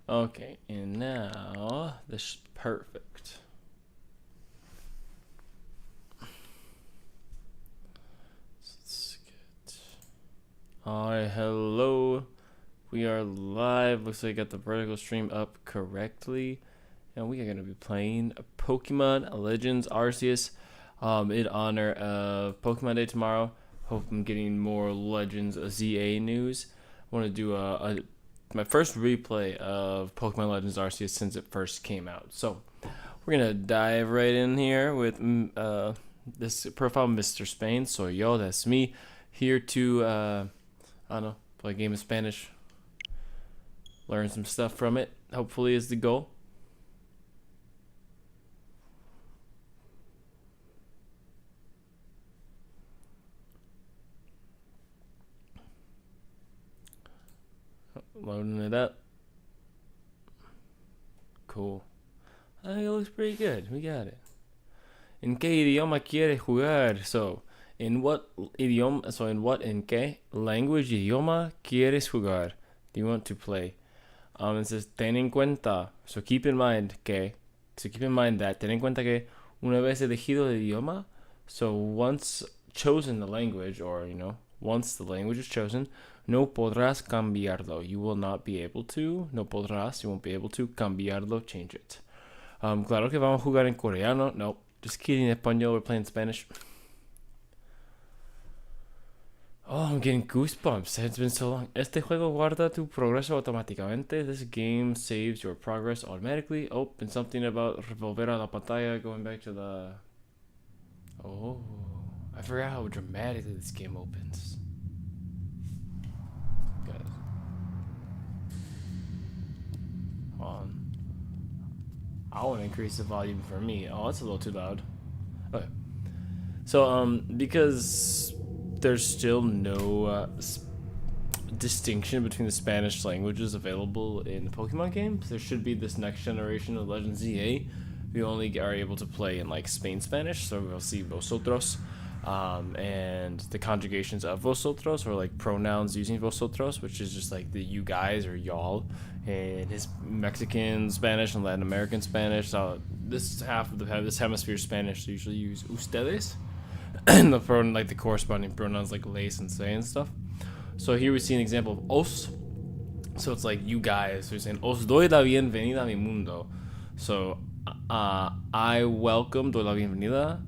Okay, and now this is perfect. Let's get. Alright, hello. We are live. Looks like I got the vertical stream up correctly. And we are going to be playing Pokemon Legends Arceus in honor of Pokemon Day tomorrow. Hope I'm getting more Legends ZA news. I want to do my first replay of Pokemon Legends Arceus since it first came out. So we're going to dive right in here with this profile, Mr. Spain. So yo, that's me here to, I don't know, play a game of Spanish. Learn some stuff from it, hopefully, is the goal. Loading it up. Cool. I think it looks pretty good. We got it. ¿En qué idioma quieres jugar? So, in what idioma? So, in qué language idioma quieres jugar? Do you want to play? It says ten en cuenta. So keep in mind that ten en cuenta que una vez elegido el idioma. So once chosen the language, or once the language is chosen, no podrás cambiarlo. You will not be able to. No podrás. You won't be able to cambiarlo. Change it. Claro que vamos a jugar en coreano. No, just kidding. Español. We're playing Spanish. Oh, I'm getting goosebumps. It's been so long. Este juego guarda tu progreso automáticamente. This game saves your progress automatically. Oh, and something about volver a la pantalla, going back to the... Oh, I forgot how dramatically this game opens. Guys. Hold on. I want to increase the volume for me. Oh, it's a little too loud. Okay. So, because there's still no distinction between the Spanish languages available in the Pokemon games, there should be this next generation of Legends ZA. We only are able to play in like Spain Spanish, so we'll see vosotros, and the conjugations of vosotros, or like pronouns using vosotros, which is just like the you guys or y'all, and his Mexican Spanish and Latin American Spanish. So this half of this hemisphere Spanish usually use ustedes. And the pronoun, like the corresponding pronouns like les and say and stuff. So here we see an example of os. So it's like you guys. So you're saying os doy la bienvenida a mi mundo. So I welcome, doy la bienvenida,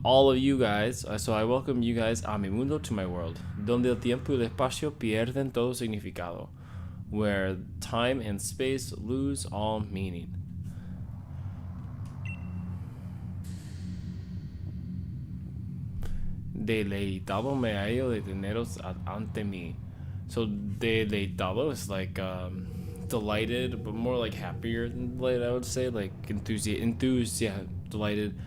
all of you guys. So I welcome you guys a mi mundo, to my world, donde el tiempo y el espacio pierden todo significado, where time and space lose all meaning. Deleitado me hallo de teneros ante mí. So deleitado is like delighted, but more like happier than delighted, I would say. Like delighted.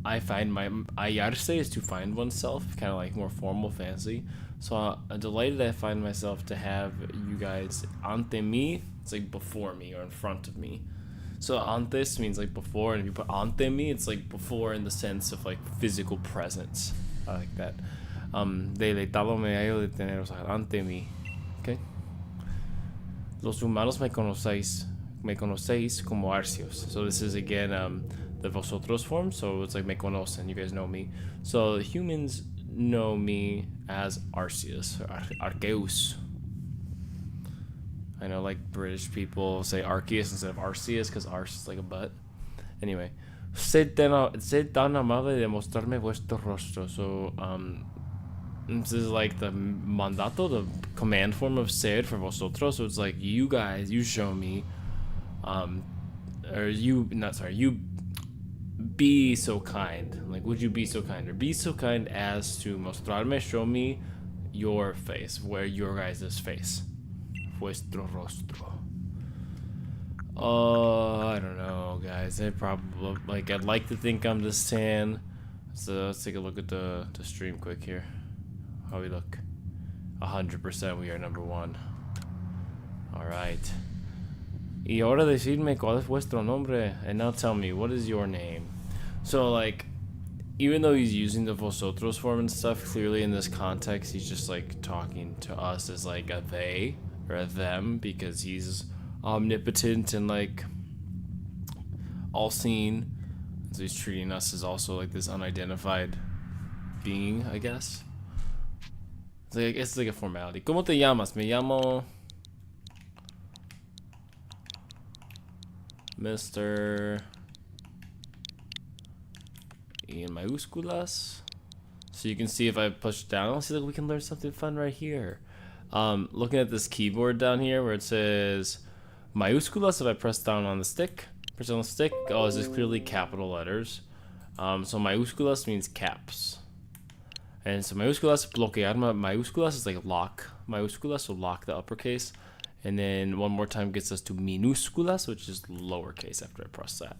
I find my hallarse is to find oneself, kind of like more formal, fancy. So delighted I find myself to have you guys ante mí. It's like before me or in front of me. So antes means like before, and if you put ante me, it's like before in the sense of like physical presence. I like that. Deleitado me hallo de teneros ante mí. Okay. Los humanos me conocéis como Arceus. So this is again the vosotros form. So it's like me conocen. You guys know me. So the humans know me as Arceus, Arceus. I know, like, British people say Arceus instead of Arceus because Arce is like a butt. Anyway, sed tan amable de mostrarme vuestro rostro. So, this is like the mandato, the command form of ser for vosotros. So it's like, you guys, you show me, you be so kind. Like, would you be so kind? Or be so kind as to mostrarme, show me your face, where your guys' face. Vuestro rostro. Oh, I don't know, guys. They probably like. I'd like to think I'm just tan. So let's take a look at the stream quick here. How we look? 100%. We are number one. All right. Y ahora decidme cuál es vuestro nombre, and now tell me what is your name. So like, even though he's using the vosotros form and stuff, clearly in this context he's just like talking to us as like a they, or them, because he's omnipotent and like all-seeing. So he's treating us as also like this unidentified being, I guess. It's like a formality. ¿Cómo te llamas? Me llamo Mr. in mayúsculas. So you can see if I push down, see, like, we can learn something fun right here. Looking at this keyboard down here where it says mayúsculas, if I press down on the stick, oh, this is clearly capital letters. So mayúsculas means caps. And so mayúsculas, bloquear mayúsculas is like lock mayúsculas, so lock the uppercase. And then one more time gets us to minúsculas, which is lowercase after I press that.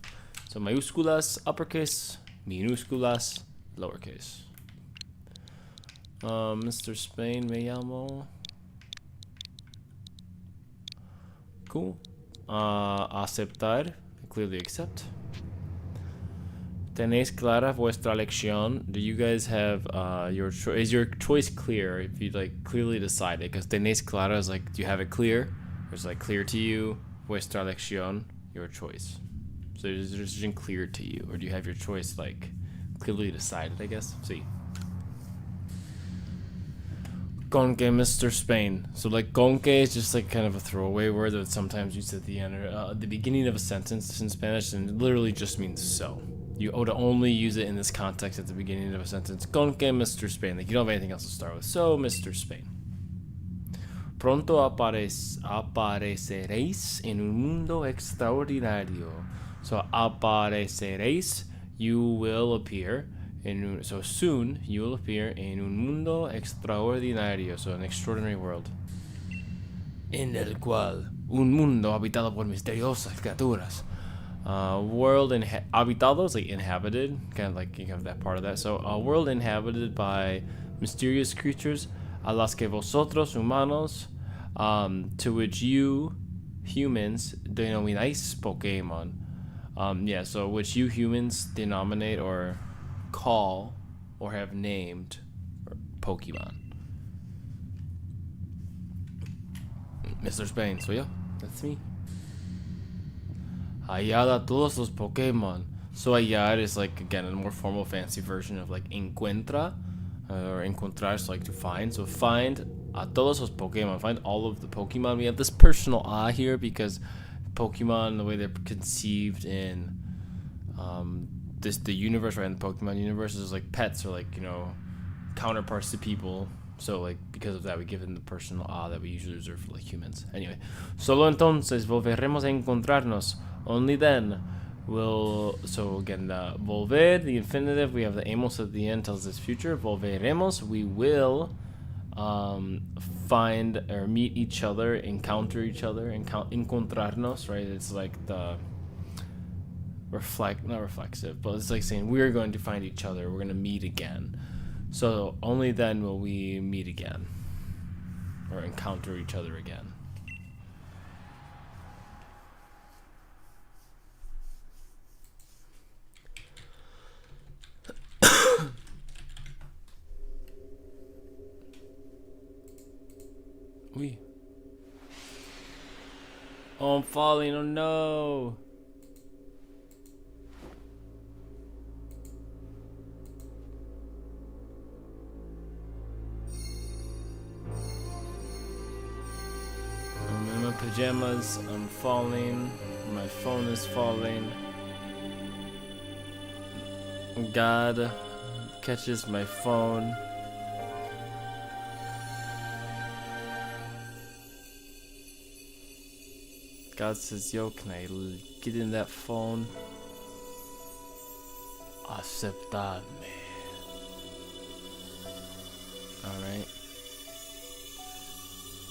So mayúsculas, uppercase, minúsculas, lowercase. Mr. Spain, me llamo. Cool. Aceptar, clearly accept. ¿Tenéis clara vuestra elección? Do you guys have your choice? Is your choice clear? If you like clearly decided, because tenéis clara is like, do you have it clear? Or is it like clear to you? Vuestra elección, your choice. So is the decision clear to you, or do you have your choice like clearly decided? I guess. See. Con que, Mr. Spain. So like con que is just like kind of a throwaway word that sometimes used at the end or at the beginning of a sentence in Spanish, and it literally just means so. You would only use it in this context at the beginning of a sentence. Con que, Mr. Spain. Like you don't have anything else to start with. So, Mr. Spain. Pronto apareceréis en un mundo extraordinario. So apareceréis, you will appear. So soon you will appear en un mundo extraordinario. So an extraordinary world. En el cual un mundo habitado por misteriosas criaturas. World habitado is like inhabited, kind of like you have that part of that. So a world inhabited by mysterious creatures, a las que vosotros humanos, to which you humans denomináis Pokemon. Yeah, so which you humans denominate or call or have named Pokemon. Mr. Spain, so yeah, that's me. Hallar a todos los Pokemon. So hallar is like, again, a more formal fancy version of like encuentra, or encontrar is like to find. So find a todos los Pokemon, find all of the Pokemon. We have this personal here because Pokemon, the way they're conceived in the universe, right? In the Pokemon universe is like pets or like, you know, counterparts to people. So like because of that we give them the personal that we usually reserve for like humans. Anyway, solo entonces volveremos a encontrarnos. Only then will, so again, volver, the infinitive, we have the amos at the end, tells us future. Volveremos, we will find or meet each other, encounter each other, encontrarnos, right? It's like the not reflexive, but it's like saying we're going to find each other, we're going to meet again. So only then will we meet again or encounter each other again. Uy. Oh, I'm falling. Oh no. I'm in my pajamas. I'm falling. My phone is falling. God catches my phone. God says, yo, can I get in that phone? Aceptadme. Alright.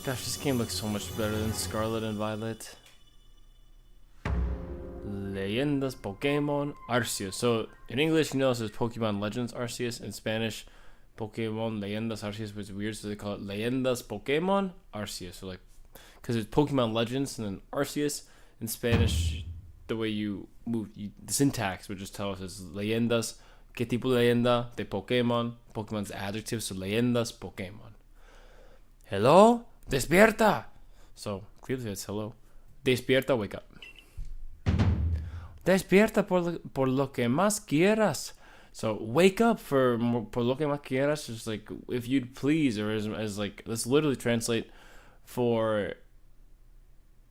Gosh, this game looks so much better than Scarlet and Violet. Leyendas Pokémon Arceus. So, in English, you know, it says Pokemon Legends Arceus. In Spanish, Pokemon Leyendas Arceus, which is weird, so they call it Leyendas Pokémon Arceus. So, like, because it's Pokemon Legends and then Arceus. In Spanish, the way you move, the syntax would just tell us is leyendas. ¿Qué tipo de leyenda? De Pokémon. Pokémon's adjective, so leyendas Pokémon. Hello? Despierta! So clearly that's hello. Despierta, wake up. Despierta por lo que más quieras. So wake up por lo que más quieras. Just like if you'd please, or as like let's literally translate for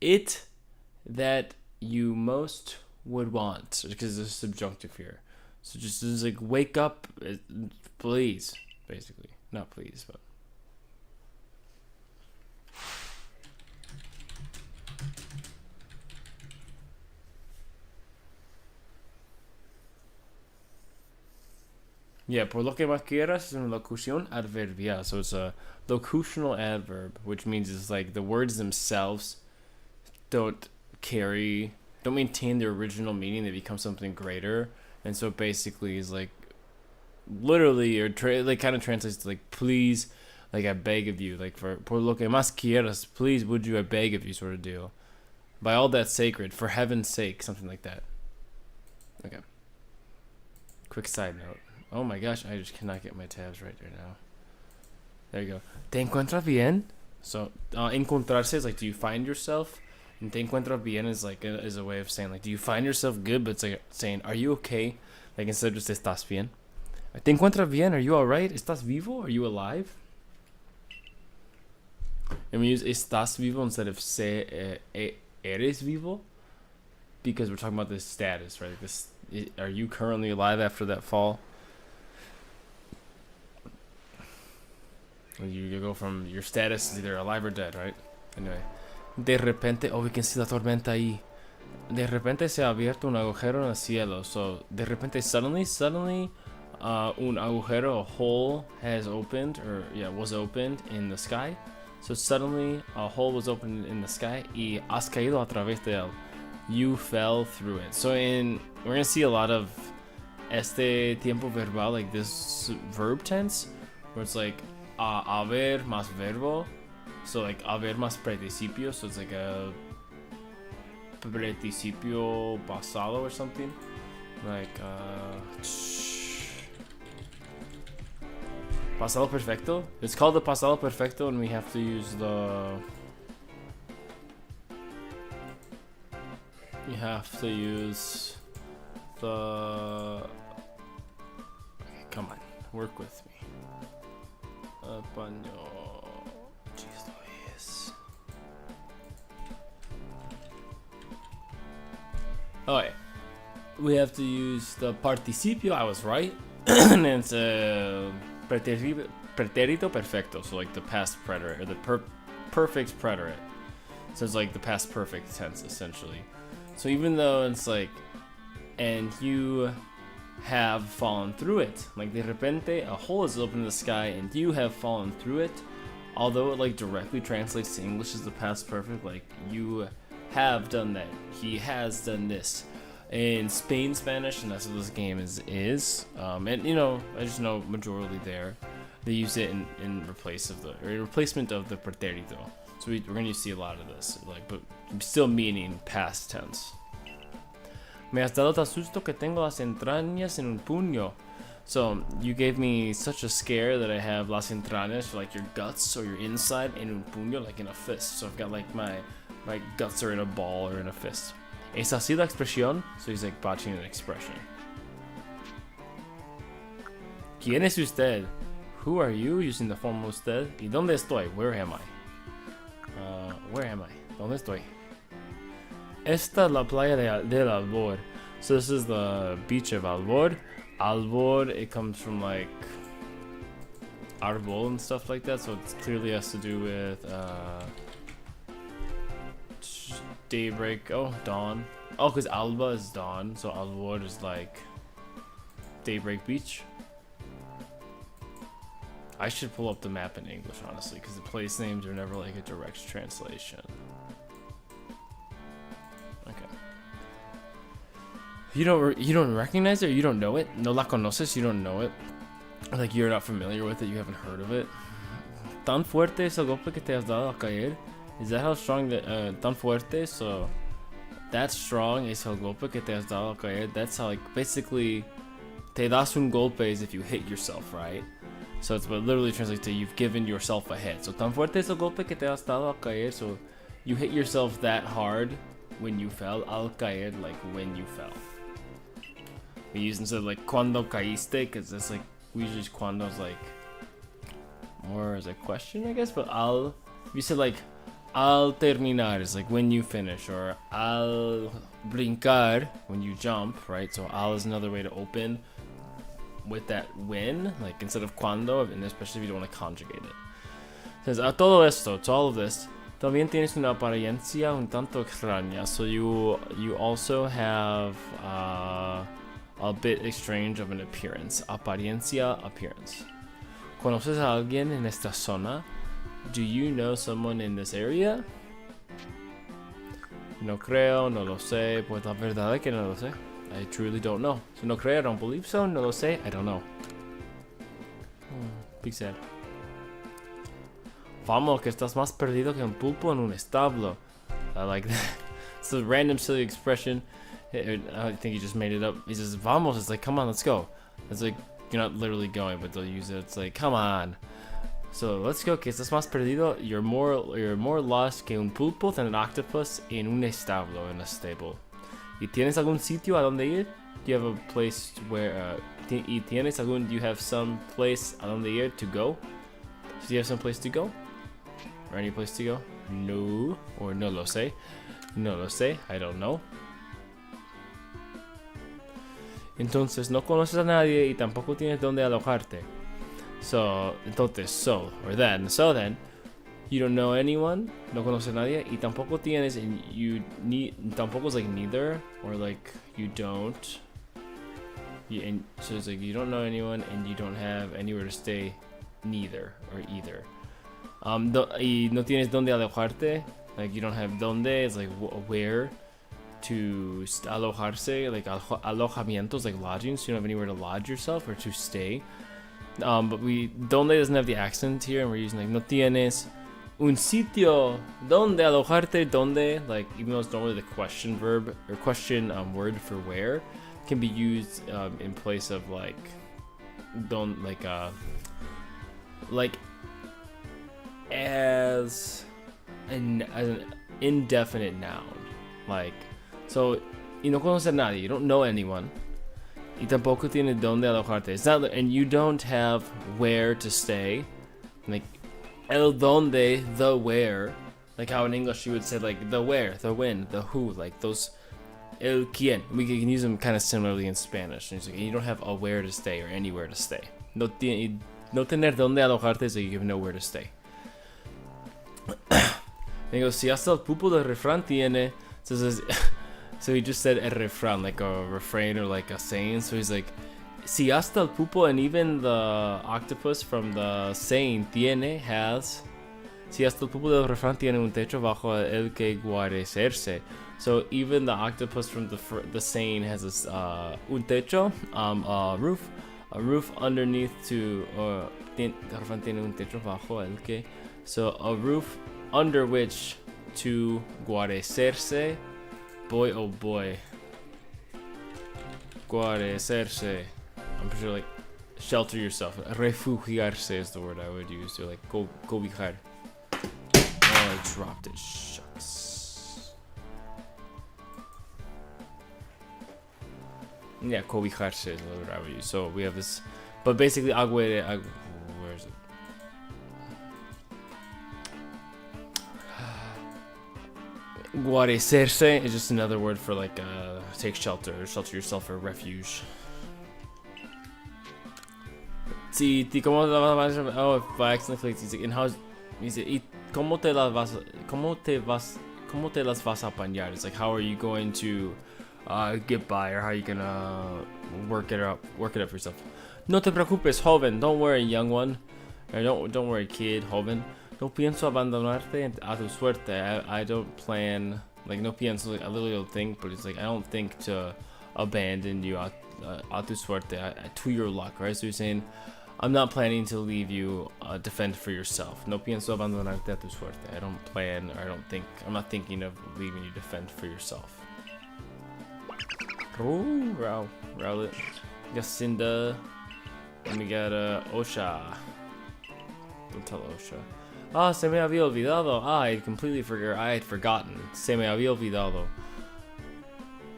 it that you most would want, because it's subjunctive here. So just like wake up, please, basically. Not please, but. Yeah, por lo que más quieras is una locución adverbial. So it's a locutional adverb, which means it's like the words themselves don't maintain their original meaning. They become something greater. And so basically is like literally, or like kind of translates to like please, like I beg of you, like for por lo que más quieras, please would you, I beg of you, sort of deal. By all that's sacred, for heaven's sake, something like that. Okay. Quick side note. Oh my gosh, I just cannot get my tabs right there now. There you go. ¿Te encuentras bien? So, encontrarse is like, do you find yourself? And te encuentras bien is like is a way of saying like, do you find yourself good? But it's like saying, are you okay? Like instead of just estás bien. ¿Te encuentras bien? Are you alright? ¿Estás vivo? Are you alive? And we use estás vivo instead of eres vivo, because we're talking about this status, right? This, are you currently alive after that fall? You go from your status is either alive or dead, right? Anyway. De repente, oh, we can see la tormenta ahí. De repente se ha abierto un agujero en el cielo. So, de repente, suddenly, un agujero, a hole has opened, or yeah, was opened in the sky. So suddenly, a hole was opened in the sky, y has caído a través de él. You fell through it. So we're gonna see a lot of este tiempo verbal, like this verb tense, where it's like haber más verbo. So like haber más participio. So it's like a participio pasado or something. Like pasado perfecto. It's called the pasado perfecto, and we have to use the. You have to use the. Okay, come on, work with me. Español. Jeez Louise. Okay, we have to use the participio. I was right, and it's pretérito perfecto. So like the past preterite, or the perfect preterite. So it's like the past perfect tense essentially. So even though it's like, and you have fallen through it, like de repente a hole is open in the sky and you have fallen through it, although it like directly translates to English as the past perfect, like you have done that, he has done this. In Spanish, and that's what this game is. And you know, I just know majorly there, they use it in replacement of the pretérito. So we're gonna see a lot of this, like, but still meaning past tense. Me has dado tal susto que tengo las entrañas en un puño. So you gave me such a scare that I have las entrañas, like your guts or your inside, in un puño, like in a fist. So I've got like my guts are in a ball or in a fist. ¿Es así la expresión? So he's like botching an expression. ¿Quién es usted? Who are you? Using the form usted. ¿Y dónde estoy? Where am I? Where am I? ¿Dónde estoy? Esta es la playa del Albor. So this is the beach of Albor. Albor, it comes from like arbol and stuff like that, so it clearly has to do with daybreak. Oh, dawn. Oh, because Alba is dawn, so Albor is like daybreak beach. I should pull up the map in English, honestly, because the place names are never like a direct translation. Okay. You don't recognize it, or you don't know it? No la conoces, you don't know it? Like you're not familiar with it, you haven't heard of it? Tan fuerte es el golpe que te has dado al caer? Is that how strong that tan fuerte? So that strong es el golpe que te has dado al caer. That's how, like, basically te das un golpe is if you hit yourself, right? So it's what literally translates to you've given yourself a hit. So tan fuerte es el golpe que te has dado al caer. So you hit yourself that hard when you fell. Al caer, like when you fell. We use instead of like cuando caíste, because it's like we usually use cuando as like more as a question, I guess. But al, if you said like al terminar is like when you finish, or al brincar when you jump, right? So al is another way to open with that when, like instead of cuando, and especially if you don't want to conjugate it. It says a todo esto, to all of this, también tienes una apariencia un tanto extraña. So you also have a bit strange of an appearance. Apariencia, appearance. ¿Conoces a alguien en esta zona? Do you know someone in this area? No creo, no lo sé. Pues la verdad es que no lo sé. I truly don't know. So no creo, I don't believe so. No lo sé, I don't know. Big sad. Vamos, que estás más perdido que un pulpo en un establo. I like that. It's a random silly expression. I think he just made it up. He says, vamos. It's like, come on, let's go. It's like, you're not literally going, but they'll use it. It's like, come on. So let's go, que estás más perdido. You're more lost que un pulpo than an octopus en un establo, in a stable. ¿Y tienes algún sitio a donde ir? Do you have a place where, do you have some place a donde ir to go? So do you have some place to go? Or any place to go? No. Or no lo sé. No lo sé. I don't know. Entonces no conoces a nadie y tampoco tienes donde alojarte. So then, you don't know anyone, no conoces a nadie, y tampoco tienes, and you need, tampoco is like neither, or like you don't. And so it's like you don't know anyone and you don't have anywhere to stay, neither or either. Y no tienes donde alojarte, like you don't have donde, it's like where to alojarse, like alojamientos, like lodgings. You don't have anywhere to lodge yourself or to stay. But donde doesn't have the accent here, and we're using like no tienes un sitio donde alojarte. Donde, like even though it's normally the question verb or question word for where, can be used in place of like don, like as an indefinite noun, like. So, y no conoces a nadie, you don't know anyone. Y tampoco tienes donde alojarte. It's not, and you don't have where to stay. Like, el donde, the where. Like how in English you would say like the where, the when, the who, like those. El quién. We can use them kind of similarly in Spanish. And it's like, you don't have a where to stay or anywhere to stay. No tener donde alojarte, so you have nowhere to stay. And he goes, si hasta el pulpo del refrán tiene. So he just said el refrán, like a refrain or like a saying. So he's like, si hasta el pulpo, and even the octopus from the saying has. Si hasta el pulpo del refrán tiene un techo bajo el que guarecerse. So even the octopus from the saying has this un techo, a roof underneath to. El refrán tiene un techo bajo el que. So a roof under which to guarecerse. Boy, oh boy. Guarecerse. I'm pretty sure like shelter yourself. Refugiarse is the word I would use. So like cobijar. Oh, I dropped it. Shucks. Yeah, cobijarse is the word I would use. So we have this, but basically where is it? Guarecerse is just another word for like take shelter yourself, or refuge. Si cómo te vas, oh, if I accidentally clicked, and how is it? Y cómo te las vas a apañar? It's like how are you going to get by, or how are you gonna work it up for yourself? No te preocupes, joven. Don't worry, young one. Or don't worry, kid, joven. No pienso abandonarte a tu suerte. I don't plan, like no pienso, like, I literally don't think, but it's like I don't think to abandon you a tu suerte, to your luck, right? So you're saying I'm not planning to leave you defend for yourself. No pienso abandonarte a tu suerte. I don't plan, or I'm not thinking of leaving you defend for yourself. Oh, Rowlet, Jacinda, and we got Osha. Don't tell Osha. Ah, se me había olvidado. Ah, I completely forgot. I had forgotten. Se me había olvidado.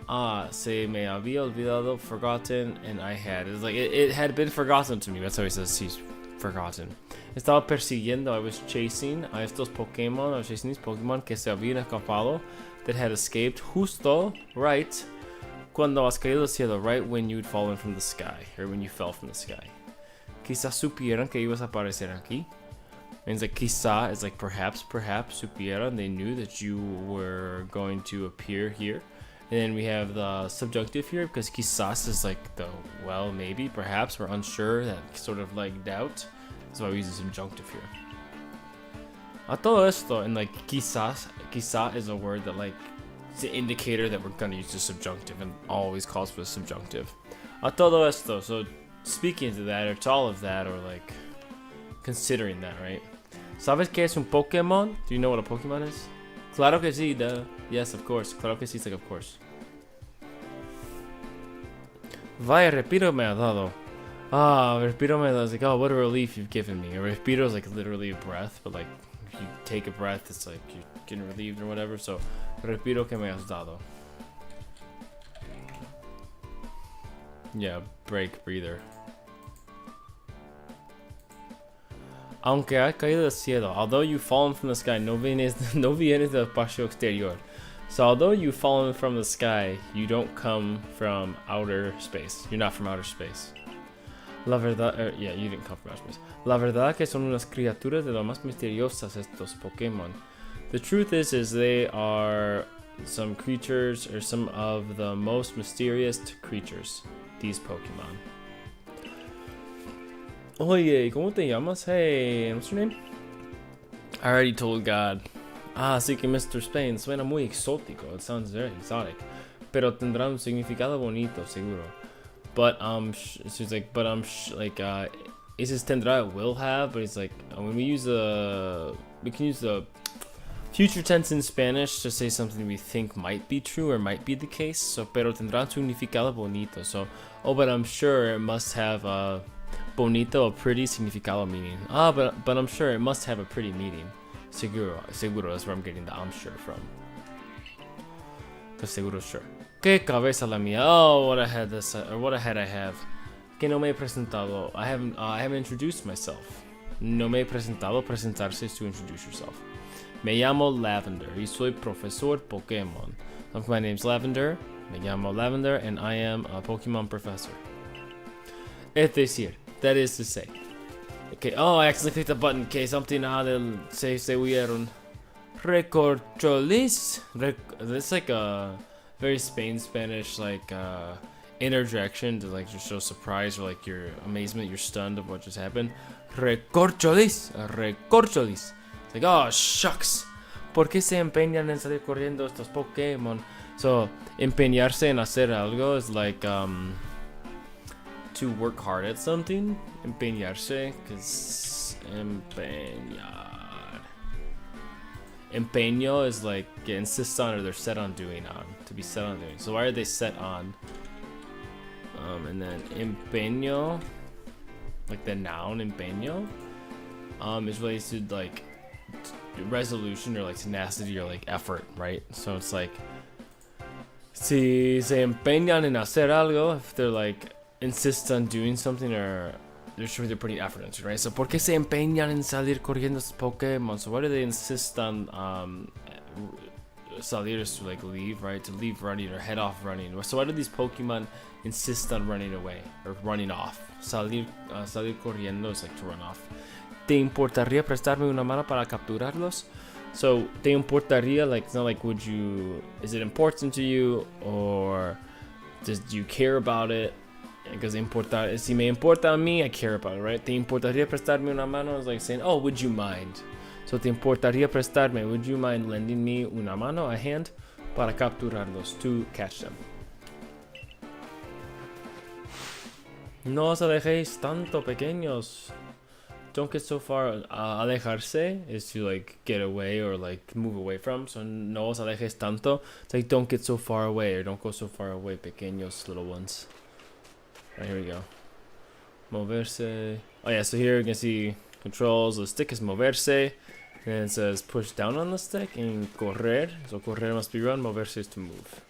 Ah, se me había olvidado, forgotten, and I had. It's like it had been forgotten to me. That's how he says he's forgotten. Estaba persiguiendo. I was chasing a estos Pokemon. I was chasing these Pokemon que se habían escapado, that had escaped justo right cuando has caído del cielo, right when you'd fallen from the sky, or when you fell from the sky. Quizás supieran que ibas a aparecer aquí. Means like quizá is like perhaps supieran, they knew that you were going to appear here. And then we have the subjunctive here because quizás is like the well, maybe, perhaps, we're unsure, that sort of like doubt. That's why we use the subjunctive here. A todo esto, and like quizás is a word that like it's an indicator that we're gonna use the subjunctive and always calls for the subjunctive. A todo esto, so speaking to that or to all of that or like considering that, right? ¿Sabes qué es un Pokemon? Do you know what a Pokemon is? Claro que sí, duh. Yes, of course. Claro que sí, it's like of course. Vaya respiro me ha dado. Ah, respiro me ha dado. It's like, oh, what a relief you've given me. A respiro is like literally a breath, but like if you take a breath, it's like you're getting relieved or whatever. So, respiro que me has dado. Yeah, breather. Aunque has caído del cielo, although you've fallen from the sky, no vienes del espacio exterior. So although you've fallen from the sky, you don't come from outer space. You're not from outer space. La verdad, yeah, you didn't come from outer space. La verdad que son unas criaturas de lo más misteriosas estos Pokemon. The truth is they are some creatures, or some of the most mysterious creatures, these Pokemon. Oye, ¿cómo te llamas? Hey, what's your name? I already told God. Ah, sí que Mr. Spain suena muy exótico. It sounds very exotic. Pero tendrá un significado bonito, seguro. But, she's like, but it says tendrá, it will have, but it's like, when we use we can use the future tense in Spanish to say something we think might be true or might be the case. So, pero tendrá un significado bonito. So, oh, but I'm sure it must have bonito, a pretty, significado meaning. Ah, but I'm sure it must have a pretty meaning. Seguro, that's where I'm getting the I'm sure from. Cause seguro, sure. Que cabeza la mía. Oh, what a head I have. Que no me he presentado. I haven't introduced myself. No me he presentado. Presentarse is to introduce yourself. Me llamo Lavender y soy profesor Pokémon. My name's Lavender. Me llamo Lavender and I am a Pokemon professor. Es decir, that is to say. Okay, oh, I accidentally clicked the button. Okay, something se huyeron. Recorcholis. It's like a very Spanish like interjection to like just show surprise or like your amazement, you're stunned of what just happened. Recorcholis. It's like, oh shucks. ¿Por qué se empeñan en salir corriendo estos Pokémon? So, empeñarse en hacer algo is like to work hard at something. Empeñarse, because empeño is like insist on, or they're set on doing on. To be set on doing. So why are they set on? And then empeño, like the noun empeño, is related to like resolution or like tenacity or like effort, right? So it's like, si se empeñan en hacer algo, if they're like insist on doing something, or they're sure they're putting effort into it, right? So, ¿por qué se empeñan en salir corriendo estos Pokemon? So, why do they insist on salir is to like leave, right? To leave running or head off running. So, why do these Pokemon insist on running away or running off? Salir corriendo is like to run off. ¿Te importaría prestarme una mano para capturarlos? So, ¿te importaría, like, it's not like would you, is it important to you, or do you care about it? Because si me importa a mí, I care about it, right? ¿Te importaría prestarme una mano? It's like saying, oh, would you mind? So, ¿te importaría prestarme? Would you mind lending me una mano, a hand, para capturarlos, to catch them? No os alejéis tanto, pequeños. Don't get so far. Alejarse is to like get away or like move away from. So no os alejes tanto. It's like don't get so far away, or don't go so far away, pequeños, little ones. Alright, here we go. Moverse. Oh yeah, so here you can see controls. The stick is moverse. And it says push down on the stick and correr. So correr must be run, moverse is to move.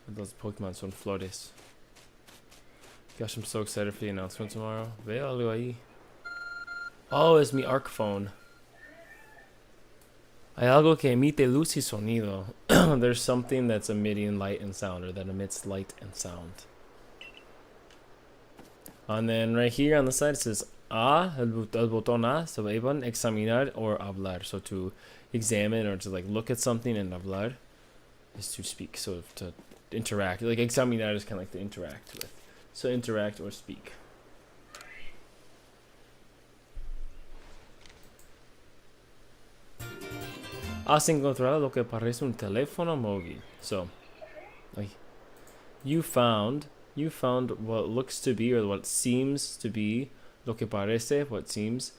And those Pokemon son flores. Gosh, I'm so excited for the announcement tomorrow. Veo algo ahí. Oh, it's mi arc phone. Hay algo que emite luz y sonido. There's something that's emitting light and sound, or that emits light and sound. And then right here on the side it says el botón A, so button, examinar or hablar. So to examine or to like look at something, and hablar is to speak. So to interact. Like examinar is kind of like to interact with. So interact or speak. Has encontrado lo que parece un teléfono móvil. So, like, you found what looks to be, or what seems to be, lo que parece, what seems,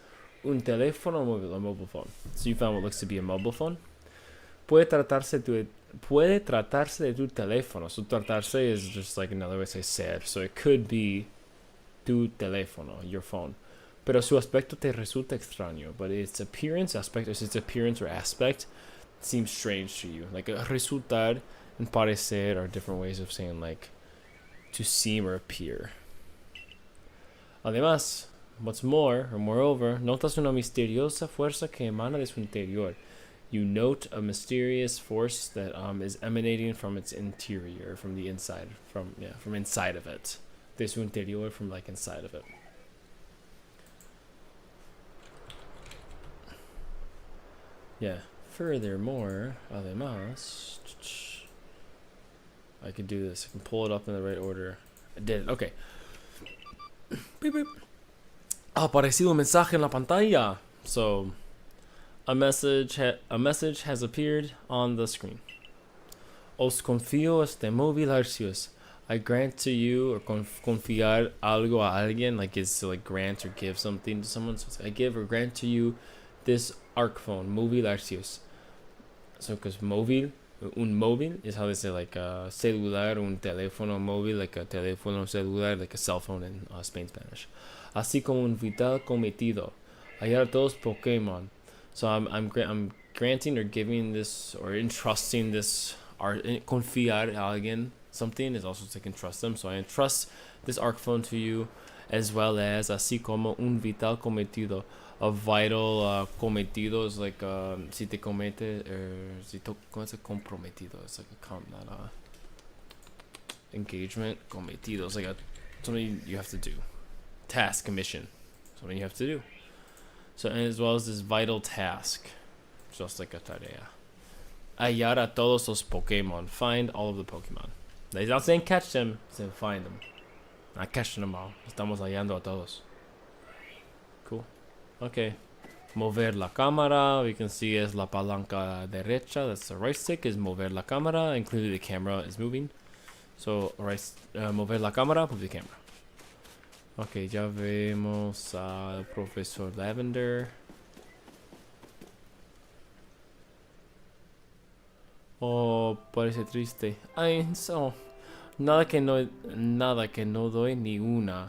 un teléfono móvil, a mobile phone. So you found what looks to be a mobile phone. Puede tratarse de tu teléfono. So tratarse is just like another way to say ser. So it could be tu teléfono, your phone. Pero su aspecto te resulta extraño. But its appearance, or aspect seems strange to you. Like resultar and parecer are different ways of saying like to seem or appear. Además, what's more, or moreover, notas una misteriosa fuerza que emana de su interior. You note a mysterious force that is emanating from its interior, from the inside, from inside of it. De su interior, from like inside of it. Yeah. Furthermore, además, I could do this. I can pull it up in the right order. I did it. Okay. Beep, beep. Ha aparecido un mensaje en la pantalla. So, a message has appeared on the screen. Os confío este móvil Arceus. I grant to you, or confiar algo a alguien, like is to like grant or give something to someone. So it's, I give or grant to you this arc phone, móvil Arceus. So, because móvil, un móvil is how they say like celular, un teléfono móvil, like a teléfono celular, like a cell phone in Spanish. Así como un vital cometido, hallar todos Pokemon. So I'm granting or giving this or entrusting this, or confiar a alguien something is also to entrust them. So I entrust this arc phone to you, as well as así como un vital cometido. A vital cometido is like si te comete, or si to, ¿cómo se comprometido? It's like a engagement. Cometido is like something you have to do. Task, commission, something you have to do. So, and as well as this vital task, just like a tarea. Hallar a todos los Pokemon. Find all of the Pokemon. He's not saying catch them, he's saying find them. Not catching them all. Estamos hallando a todos. Cool. Okay. Mover la cámara. We can see es la palanca derecha. That's the right stick. Is mover la cámara. Including the camera is moving. So, right, mover la cámara, move the camera. Okay, ya vemos al Profesor Lavender. Oh, parece triste. Ay, so nada que no doy ni una.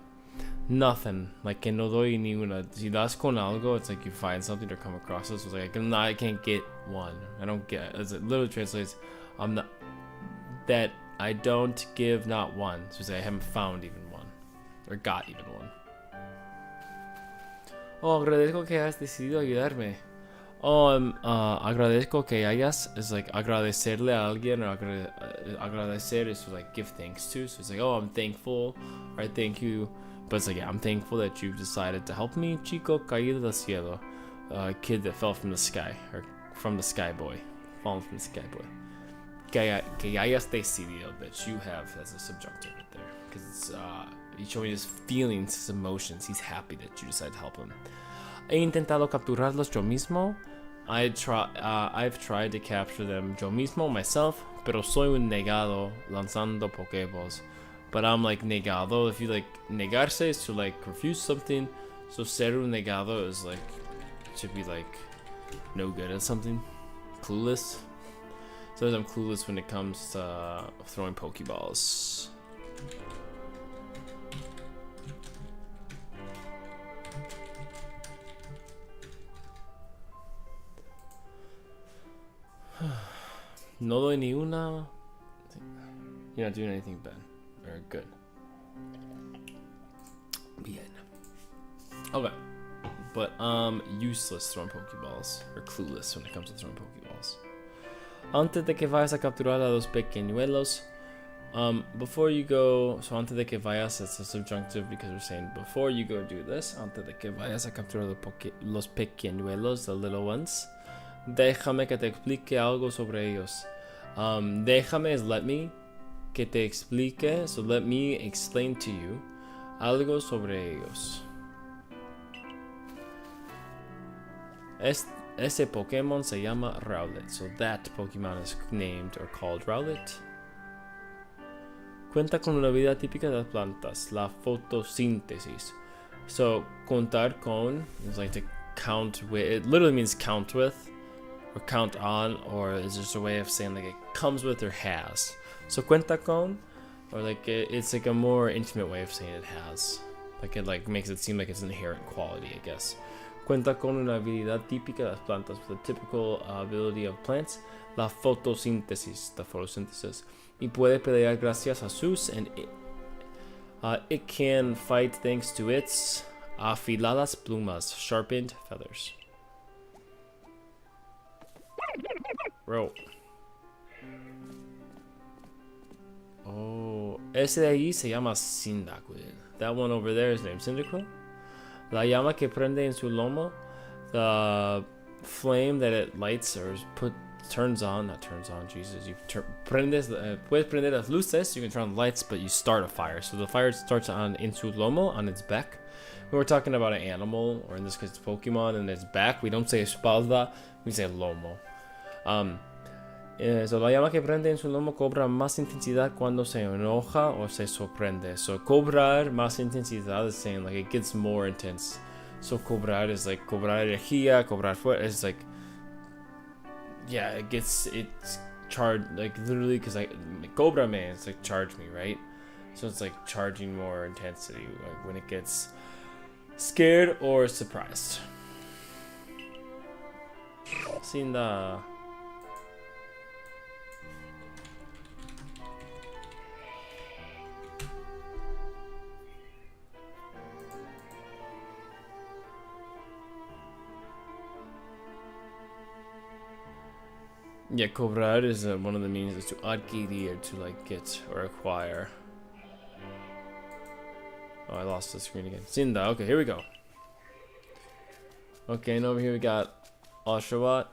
Nothing. Like que no doy ni una. Si das con algo, it's like you find something or come across it. So it's like I can't get one. I don't get. As it literally translates, I'm not that I don't give not one. So it's like I haven't found even one, or got even one. Oh, agradezco que hayas decidido ayudarme. Oh, agradezco que hayas is like agradecerle a alguien, or agradecer is to like give thanks to. So it's like, oh, I'm thankful, or I thank you. But it's like, yeah, I'm thankful that you've decided to help me, chico caído del cielo. A kid that fell from the sky, or from the sky boy. Fallen from the sky boy. Que hayas decidido, that you have as a subjunctive right there. Because it's, he's showing his feelings, his emotions. He's happy that you decided to help him. He intentado capturarlos yo mismo. I've tried to capture them yo mismo, myself, pero soy un negado lanzando Pokéballs. But I'm like negado. If you like negarse is to like refuse something, so ser un negado is like to be like no good at something, clueless. So I'm clueless when it comes to throwing Pokeballs. No doy ni una. You're not doing anything bad or good. Bien. Okay. But useless throwing Pokeballs or clueless when it comes to throwing Pokeballs. Antes de que vayas a capturar a los pequeñuelos, before you go, so antes de que vayas, it's a subjunctive because we're saying before you go do this, antes de que vayas a capturar los pequeñuelos, the little ones, déjame que te explique algo sobre ellos. Déjame is let me, que te explique, so let me explain to you algo sobre ellos. Ese Pokémon se llama Rowlet, so that Pokémon is named or called Rowlet. Cuenta con una vida típica de las plantas, la fotosíntesis. So, contar con is like to count with, it literally means count with, or count on, or is just a way of saying like it comes with or has. So, cuenta con, or like it's like a more intimate way of saying it has. Like it like makes it seem like it's an inherent quality, I guess. Cuenta con una habilidad típica de las plantas, with the typical ability of plants, la fotosíntesis, the photosynthesis. Y puede pelear gracias a sus, and it can fight thanks to its afiladas plumas, sharpened feathers. Bro. Oh, ese de ahí se llama Cyndaquil. That one over there is named Cyndaquil. La llama que prende en su lomo, the flame that it lights or turns on, Jesus, you puedes prender las luces, you can turn on lights, but you start a fire. So the fire starts on in su lomo, on its back. When we're talking about an animal, or in this case, Pokemon, and its back, we don't say espalda, we say lomo. So la llama que prende en su lomo cobra más intensidad cuando se enoja o se sorprende. So cobrar más intensidad is saying like it gets more intense. So cobrar is like cobrar energía, cobrar fuerza. It's like, yeah, it's charged, like literally, because like cobra man, it's like charge me, right? So it's like charging more intensity, like when it gets scared or surprised. Cinda. Yeah, cobrar is one of the meanings is to adquirir, to like get or acquire. Oh, I lost the screen again. Cinda, okay, here we go. Okay, and over here we got Oshawott.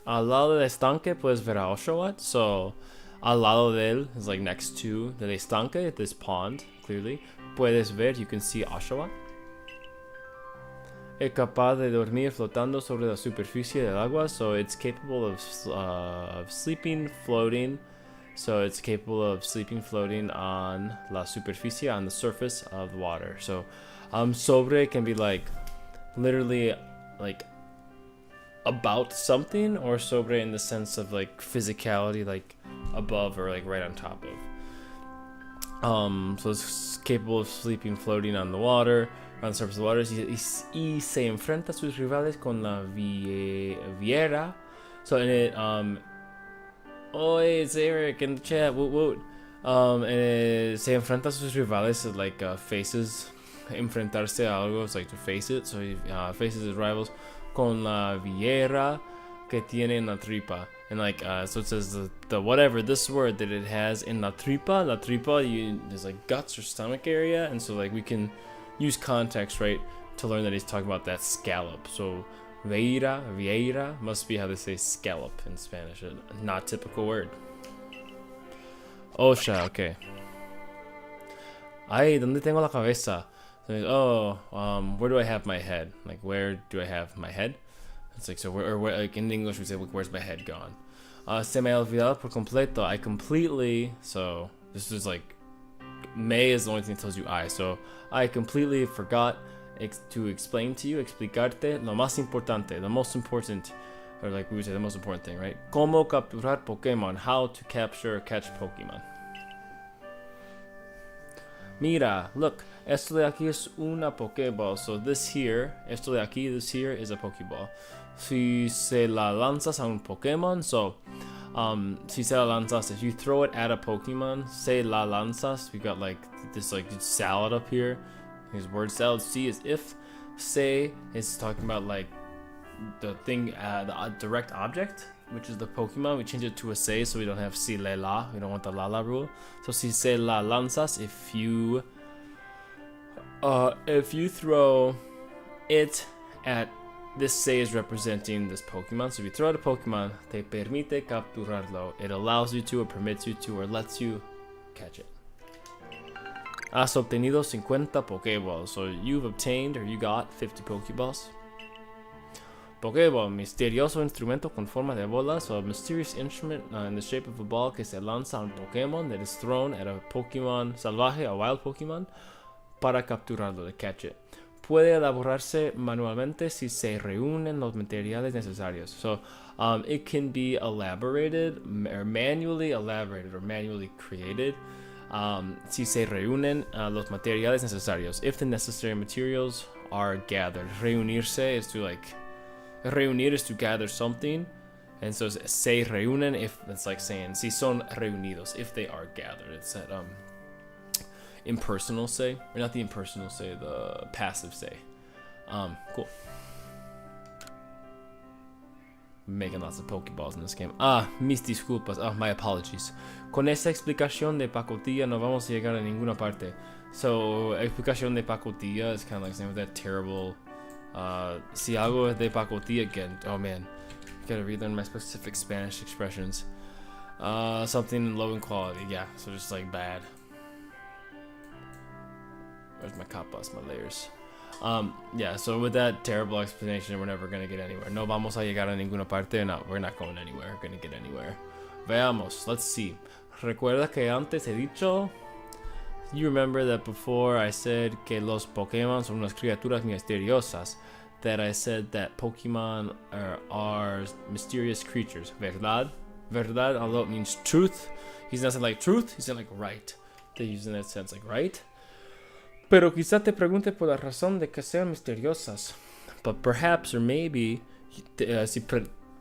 Al lado del estanque puedes ver a Oshawott. So, al lado de él is like next to the estanque, this pond, clearly. Puedes ver, you can see Oshawott. Es capaz de dormir flotando sobre la superficie del agua, so it's capable of sleeping, floating. So it's capable of sleeping, floating on la superficie, on the surface of the water. So, sobre can be like, literally, like, about something, or sobre in the sense of like physicality, like above or like right on top of. So it's capable of sleeping, floating on the water. On the surface of the water, y se enfrenta a sus rivales con la viera. So in it, oh, it's Eric in the chat. Woot. And se enfrenta a sus rivales, like faces, enfrentarse a algo, it's like to face it. So he faces his rivals con la viera que tiene en la tripa. And like, so it says the whatever, this word that it has in la tripa is like guts or stomach area. And so like we can use context, right, to learn that he's talking about that scallop. So vieira must be how they say scallop in Spanish, a not typical word. Osha, okay. Ay, ¿dónde tengo la cabeza? So, where do I have my head? Like, where do I have my head? It's like, so where like in English we say, like, where's my head gone? Se me ha olvidado por completo. I completely, so this is like, me is the only thing that tells you I. So I completely forgot to explain to you, explicarte lo más importante, the most important, or like we would say the most important thing, right? Cómo capturar Pokémon, how to capture or catch Pokémon. Mira, look, esto de aquí es una Pokéball. So this here, esto de aquí, this here is a Pokéball. Si se la lanzas a un Pokémon, so Si se la lanzas, if you throw it at a Pokemon, say la lanzas, we got like this like salad up here. Here's word salad. Si is if. Se is talking about like the thing, the direct object, which is the Pokemon. We change it to a se so we don't have si le la. We don't want the la la rule. So si se la lanzas, if you throw it at this se is representing this Pokemon. So if you throw out a Pokemon, te permite capturarlo. It allows you to, or permits you to, or lets you catch it. Has obtenido 50 Pokéballs. So you've obtained, or you got 50 Pokéballs. Pokéball, misterioso instrumento con forma de bola. So a mysterious instrument in the shape of a ball que se lanza a un Pokémon that is thrown at a Pokémon salvaje, a wild Pokémon, para capturarlo, to catch it. Puede elaborarse manualmente si se reúnen los materiales necesarios. So it can be elaborated, or manually elaborated, or manually created. Si se reúnen los materiales necesarios, if the necessary materials are gathered. Reunirse is to like, reunir is to gather something, and so se reúnen if it's like saying si son reunidos, if they are gathered. It's that impersonal say, or not the impersonal say, the passive say. Cool. Making lots of Pokeballs in this game. Mis disculpas. My apologies. Con esa explicación de pacotilla no vamos a llegar a ninguna parte. So, explicación de pacotilla is kind of like saying with that terrible. Si algo es de pacotilla again. Oh man, gotta relearn my specific Spanish expressions. Something low in quality. Yeah, so just like bad. Where's my capas, my layers? Yeah, so with that terrible explanation, we're never gonna get anywhere. No vamos a llegar a ninguna parte. No, we're not going anywhere. We're gonna get anywhere. Veamos, let's see. Recuerda que antes he dicho. You remember that before I said que los Pokémon son unas criaturas misteriosas. That I said that Pokemon are mysterious creatures. Verdad? Verdad, although it means truth. He's not saying like truth, he's saying like right. They use in that sense like right. Pero quizá te pregunte por la razón de que sean misteriosas. But perhaps or maybe, si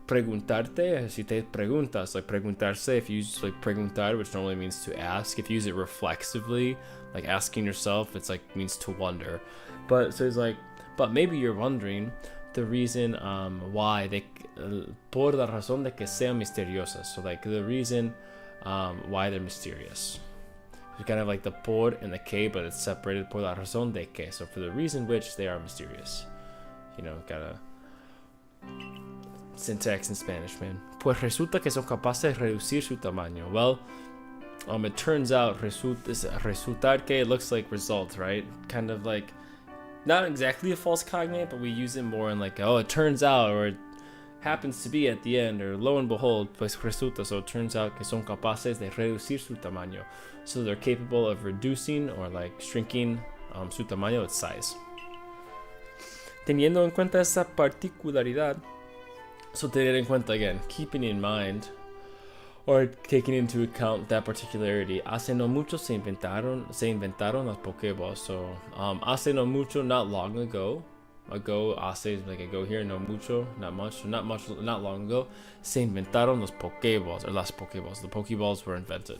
preguntarte, si te preguntas, like preguntarse, if you use like preguntar, which normally means to ask, if you use it reflexively, like asking yourself, it's like means to wonder. But so it's like, but maybe you're wondering the reason why they, por la razón de que sean misteriosas. So like the reason why they're mysterious. It's kind of like the por and the que, but it's separated por la razón de que. So for the reason which they are mysterious. You know, gotta syntax in Spanish, man. Pues resulta que son capaces de reducir su tamaño. Well, it turns out resultar que, it looks like result, right? Kind of like not exactly a false cognate, but we use it more in like, oh, it turns out, or it happens to be at the end, or lo and behold, pues resulta, so it turns out que son capaces de reducir su tamaño. So they're capable of reducing or like shrinking su tamaño, its size. Teniendo en cuenta esa particularidad, so tener en cuenta again, keeping in mind, or taking into account that particularity, hace no mucho se inventaron las Pokéballs. So hace no mucho, not long ago. Ago, hace like ago here, no mucho, not much, not long ago, se inventaron los Pokéballs, or las Pokéballs. The Pokéballs were invented.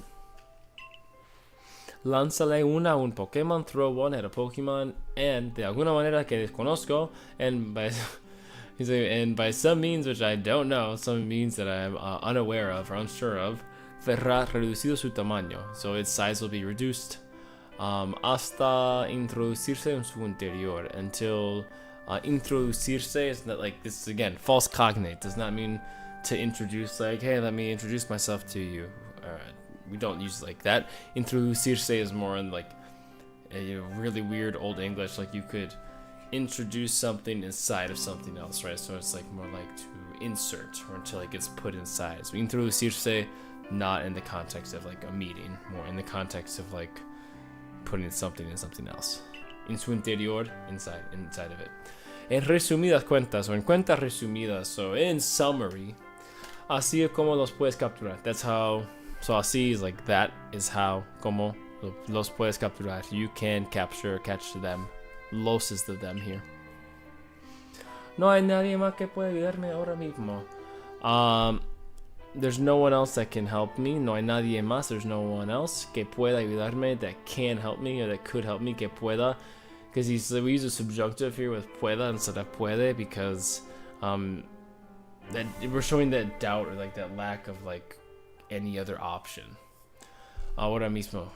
Lánzale una a un Pokémon, throw one at a Pokémon, and de alguna manera que desconozco, and by some means which I don't know, some means that I'm unaware of or unsure of, verrá reducido su tamaño. So its size will be reduced hasta introducirse en su interior, until introducirse is not like, this is again false cognate, does not mean to introduce, like, hey, let me introduce myself to you. We don't use it like that. Introducirse is more in like a really weird old English, like you could introduce something inside of something else, right? So it's like more like to insert, or until it gets put inside. So introducirse, not in the context of like a meeting, more in the context of like putting something in something else. En su interior, inside of it. En resumidas cuentas, or en cuentas resumidas, so in summary, así es como los puedes capturar. That's how, so así is like, that is how, como los puedes capturar. You can catch them. Los is the them here. No hay nadie más que puede ayudarme ahora mismo. there's no one else that can help me. No hay nadie más. There's no one else que pueda ayudarme, that can help me, or that could help me, que pueda. Because we use a subjunctive here with pueda instead of puede, because that we're showing that doubt, or like that lack of like any other option. Ahora mismo.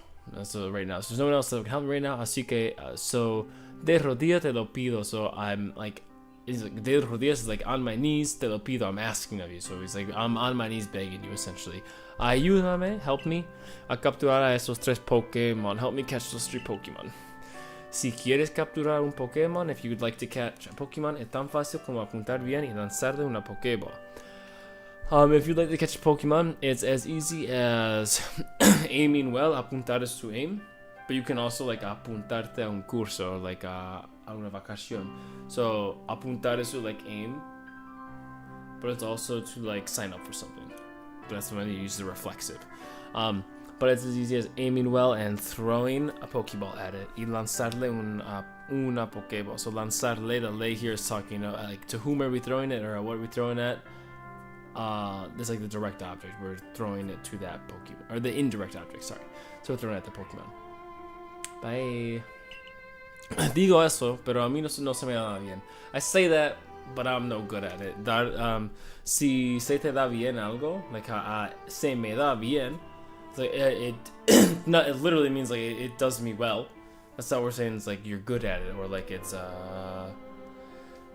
So right now, so there's no one else that can help me right now. Así que so de rodillas te lo pido. So I'm like, he's like, de rodillas is like on my knees, te lo pido, I'm asking of you. So he's like, I'm on my knees begging you, essentially. Ayúdame, help me a capturar a esos 3 Pokémon. Help me catch those 3 Pokémon. Si quieres capturar un Pokémon, if you would like to catch a Pokémon, es tan fácil como apuntar bien y lanzarle una Pokéball. If you'd like to catch a Pokemon, it's as easy as aiming well. Apuntar is to aim, but you can also like apuntarte a un curso, like a una vacación. So apuntar is to like aim, but it's also to like sign up for something. But that's when you use the reflexive. But it's as easy as aiming well and throwing a Pokeball at it. Y lanzarle una Pokeball. So lanzarle, the lay here is talking like to whom are we throwing it, or what are we throwing at? This like the direct object. We're throwing it to that Pokemon, or the indirect object. Sorry. So we're throwing it at the Pokemon. Bye. Digo eso, pero a mí no se me da bien. I say that, but I'm no good at it. Si se te da bien algo, like se me da bien, it's like it literally means like it does me well. That's not what we're saying. It's like you're good at it, or like it's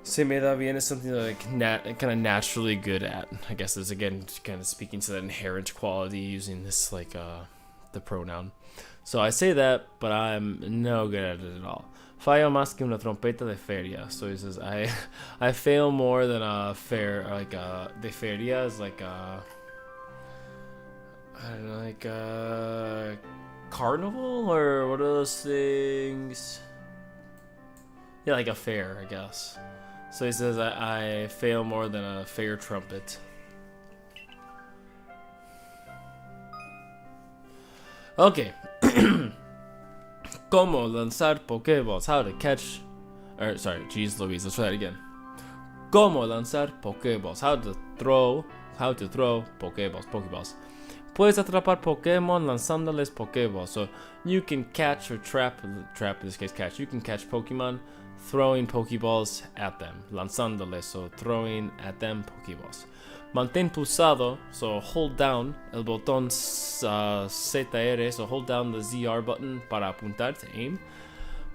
se me da bien is something like kind of naturally good at. I guess it's again kind of speaking to that inherent quality using this like the pronoun. So I say that, but I'm no good at it at all. Fallo más que una trompeta de feria. So he says I fail more than a fair, like de feria is like a, I don't know, like a carnival, or what are those things? Yeah, like a fair, I guess. So he says I fail more than a fair trumpet. Okay. Como lanzar Pokéballs. How to catch. Or sorry, geez Louise, let's try that again. Como lanzar Pokéballs. How to throw Pokéballs. Puedes atrapar Pokémon lanzándoles Pokéballs. So you can catch or trap in this case catch. You can catch Pokémon throwing Pokéballs at them. Lanzándoles, so throwing at them Pokéballs. Mantén pulsado, so hold down el botón ZR, so hold down the ZR button para apuntar, to aim.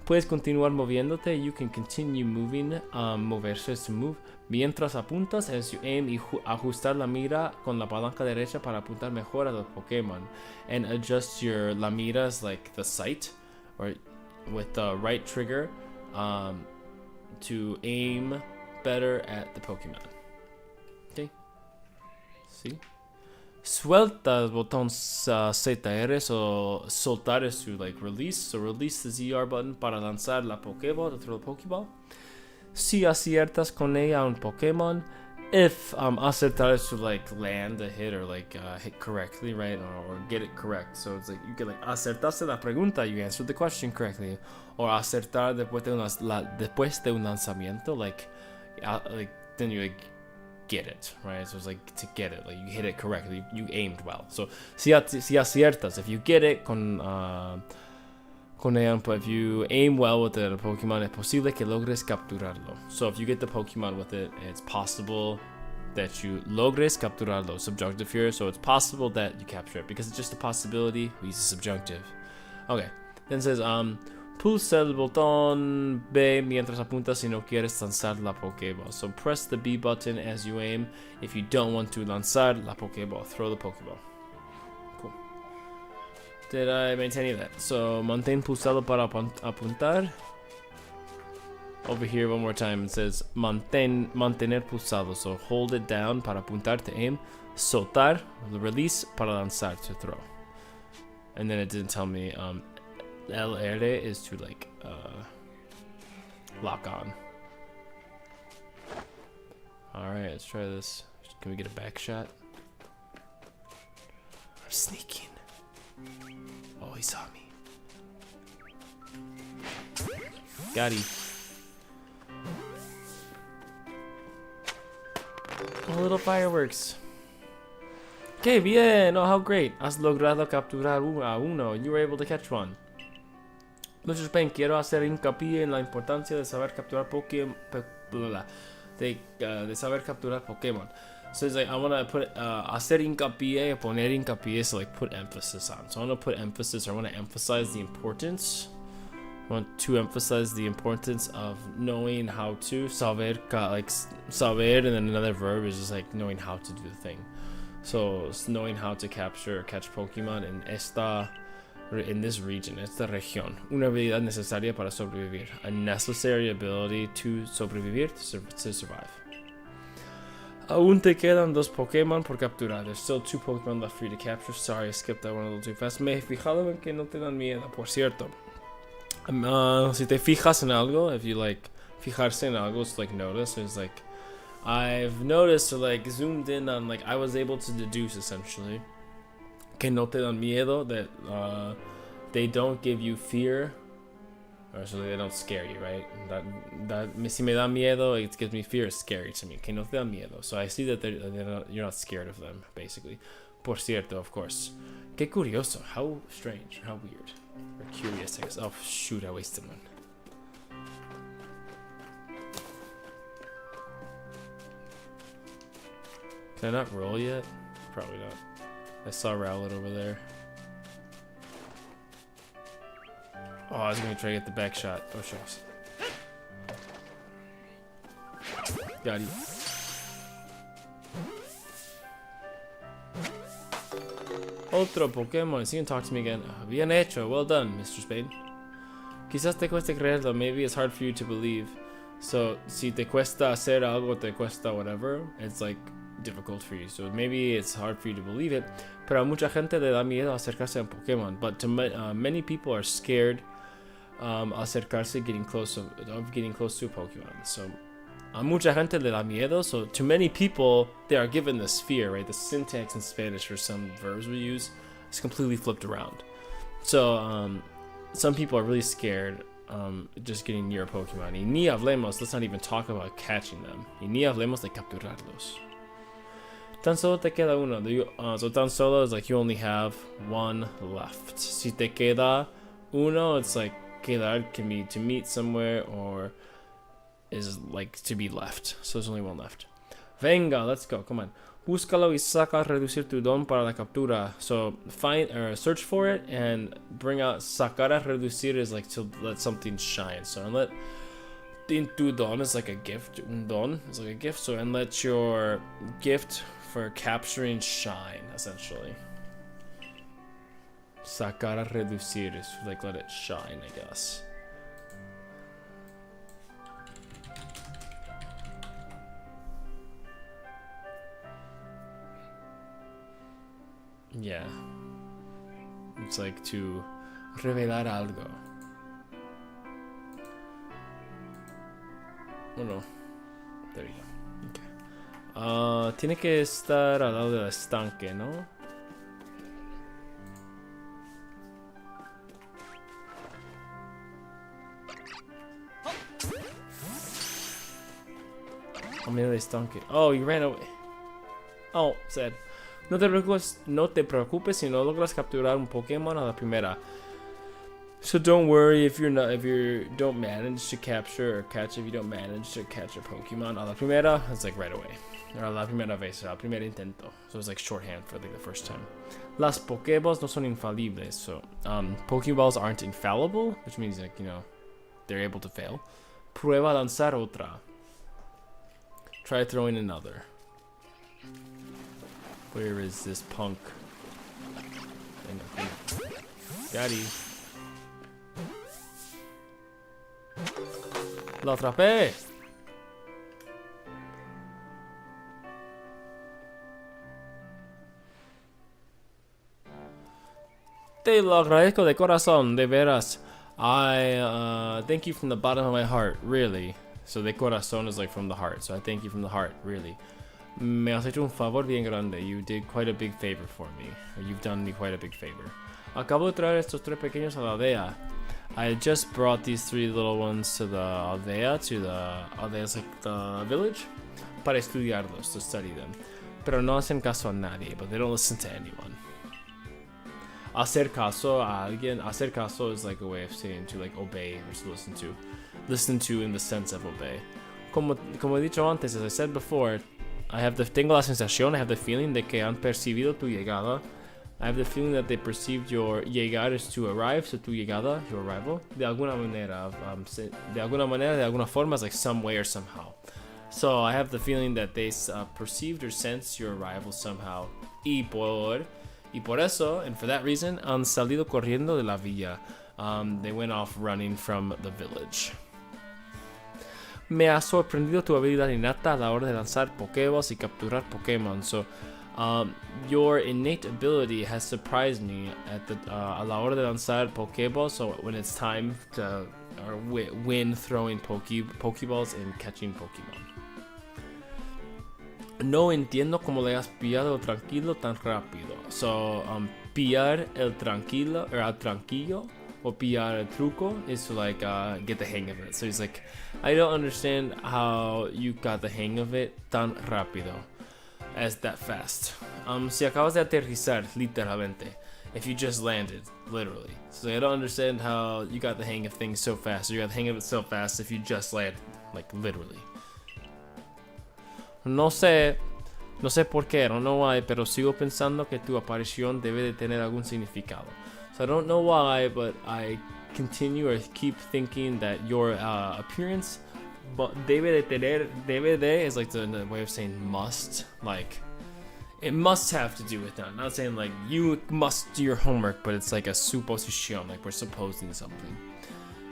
Puedes continuar moviéndote, you can continue moving, moverse is to move. Mientras apuntas as you aim, y ajustar la mira con la palanca derecha para apuntar mejor a los Pokémon. And adjust la mira is like the sight, or with the right trigger, to aim better at the Pokemon. Okay. See? Suelta el botón ZR, so soltar is to like release. So release the ZR button para lanzar la Pokéball, to throw the Pokéball. Si aciertas con ella un Pokémon, if acertar is to like land a hit, or like hit correctly, right, or get it correct. So it's like you get like acertaste la pregunta, you answered the question correctly, or acertar después de un lanzamiento, like then you like get it, right? So it's like to get it, like you hit it correctly, you aimed well. So si aciertas, if you get it con ella, if you aim well with the Pokemon, es posible que logres capturarlo. So if you get the Pokemon with it, it's possible that you logres capturarlo. Subjunctive here, so it's possible that you capture it, because it's just a possibility. We use a subjunctive. Okay, then it says pulsa el botón B mientras apuntas si no quieres lanzar la Pokéball. So press the B button as you aim if you don't want to lanzar la Pokéball, throw the Pokéball. Cool. Did I maintain any of that? So mantén pulsado para apuntar. Over here one more time it says mantener pulsado. So hold it down para apuntar, to aim. Soltar, release, para lanzar, to throw. And then it didn't tell me LR is to like lock on. Alright, let's try this. Can we get a back shot? I'm sneaking. Oh, he saw me. Got him. Oh, little fireworks. qué bien! Oh, how great! Has logrado capturar a uno. You were able to catch one. Mr. Spain, quiero hacer hincapié en la importancia de saber capturar Pokémon. De saber capturar Pokémon. So it's like I want to put hacer hincapié, poner hincapié, so like put emphasis on. So I want to put emphasis, or I want to emphasize the importance. I want to emphasize the importance of knowing how to saber, like saber, and then another verb is just like knowing how to do the thing. So it's knowing how to capture or catch Pokemon in this region, esta región. Una habilidad necesaria para sobrevivir. A necessary ability to sobrevivir, to survive. Aún te quedan 2 Pokémon por capturar. There's still 2 Pokémon left for you to capture. Sorry, I skipped that one a little too fast. Me he fijado en que no te dan miedo, por cierto. Si te fijas en algo, if you like fijarse en algo, it's like notice. It's like I've noticed, or like zoomed in on, like I was able to deduce essentially que no te dan miedo, that they don't give you fear, or so they don't scare you, right? Si me da miedo, it gives me fear. It's scary to me. Que no te dan miedo. So I see that you're not scared of them, basically. Por cierto, of course. Qué curioso. How strange. How weird. Or curious, I guess. Oh shoot! I wasted one. Can I not roll yet? Probably not. I saw Rowlet over there. Oh, I was gonna try to get the back shot. Oh, shucks. Got you. Otro Pokémon. Is he gonna talk to me again? Bien hecho. Well done, Mr. Spade. Quizás te cueste creerlo. Maybe it's hard for you to believe. So, si te cuesta hacer algo, te cuesta whatever, it's like difficult for you. So maybe it's hard for you to believe it. Pero a mucha gente le da miedo acercarse a un Pokémon. But to many people are scared acercarse, getting close to a Pokemon. So a mucha gente le da miedo. So to many people, they are given this fear, right? The syntax in Spanish for some verbs we use is completely flipped around. So some people are really scared just getting near a Pokemon. Y ni hablemos, let's not even talk about catching them. Y ni hablemos de capturarlos. Tan solo te queda uno. So tan solo is like you only have one left. Si te queda uno, it's like quedar can be to meet somewhere, or is like to be left. So there's only one left. Venga, let's go. Come on. Búscalo y saca reducir tu don para la captura. So find or search for it and bring out. Sacar a reducir is like to let something shine. So and let tu don is like a gift. Un don is like a gift. So and let your gift for capturing shine, essentially. Sacar a reducir is like let it shine, I guess. Yeah. It's like to revelar algo. Oh no. There you go. Okay. Tiene que estar al lado del estanque, ¿no? Oh, mira el estanque. Oh, you ran away. Oh, sad. No te preocupes si no logras capturar un Pokémon a la primera. So don't worry if you don't manage to capture or catch, if you don't manage to catch a Pokemon a la primera, it's like right away. Or a la primera vez, a la primer intento. So it's like shorthand for like the first time. Las Pokéballs no son infalibles. So Pokéballs aren't infallible, which means like, you know, they're able to fail. Prueba lanzar otra. Try throwing another. Where is this punk? Got he. Lo atrapé. Te lo agradezco de corazón, de veras. I thank you from the bottom of my heart, really. So de corazón is like from the heart. So I thank you from the heart, really. Me has hecho un favor bien grande. You did quite a big favor for me. Or you've done me quite a big favor. Acabo de traer estos tres pequeños a la aldea. I just brought these three little ones to the aldea, is like the village, para estudiarlos, to study them. pero no hacen caso a nadie, but they don't listen to anyone. Hacer caso a alguien, hacer caso is like a way of saying to like obey or to listen to. Listen to in the sense of obey. Como he dicho antes, as I said before, tengo la sensación, I have the feeling de que han percibido tu llegada. I have the feeling that they perceived your llegar is to arrive, so tu llegada, your arrival, de alguna manera, de alguna forma, is like some way or somehow. So I have the feeling that they perceived or sensed your arrival somehow. Y por eso, and for that reason, han salido corriendo de la villa. They went off running from the village. Me ha sorprendido tu habilidad innata a la hora de lanzar Pokéballs y capturar Pokémon. So, your innate ability has surprised me a la hora de lanzar Pokéballs. So when it's time to win throwing Pokéballs and catching Pokémon. No entiendo cómo le has pillado el tranquilo tan rápido. So, pillar el tranquilo or al tranquillo or pillar el truco is to like get the hang of it. So he's like, I don't understand how you got the hang of it tan rápido, as that fast. Si acabas de aterrizar, literalmente. If you just landed, literally. So I don't understand how you got the hang of things so fast. Or you got the hang of it so fast if you just landed, like literally. No sé por qué, I don't know why, pero sigo pensando que tu aparición debe de tener algún significado. So I don't know why, but I continue or keep thinking that your appearance debe de is like the way of saying must, like it must have to do with that. Not saying like you must do your homework, but it's like a suposición, like we're supposing something.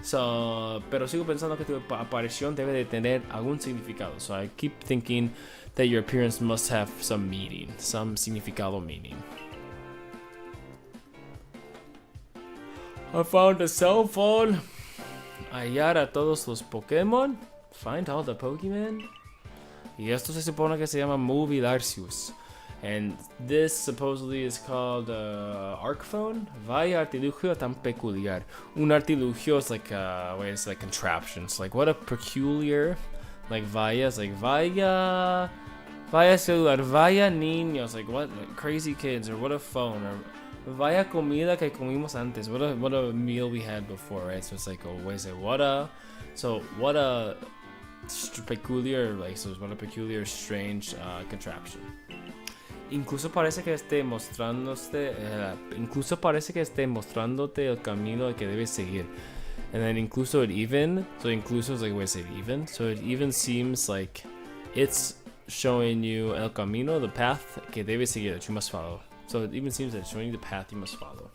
So, pero sigo pensando que tu aparición debe de tener algún significado. So I keep thinking that your appearance must have some meaning, some significado meaning. I found a cell phone. Hallar a todos los Pokémon. Find all the Pokémon. Y esto se supone que se llama Móvil Arceus. And this supposedly is called Arc Phone. Vaya artilugio tan peculiar. Un artilugio is like it's like contraptions. Like what a peculiar. Like vaya is like vaya celular, vaya niños. Like what like crazy kids, or what a phone, or vaya comida que comimos antes. What a meal we had before, right? So it's like always like what a peculiar, like so what a peculiar strange contraption. Incluso parece que esté mostrándote el camino que debes seguir. And then incluso it even, so incluso is like a way to say even. So it even seems like it's showing you el camino, the path que debes seguir, that you must follow. So it even seems that it's showing you the path you must follow.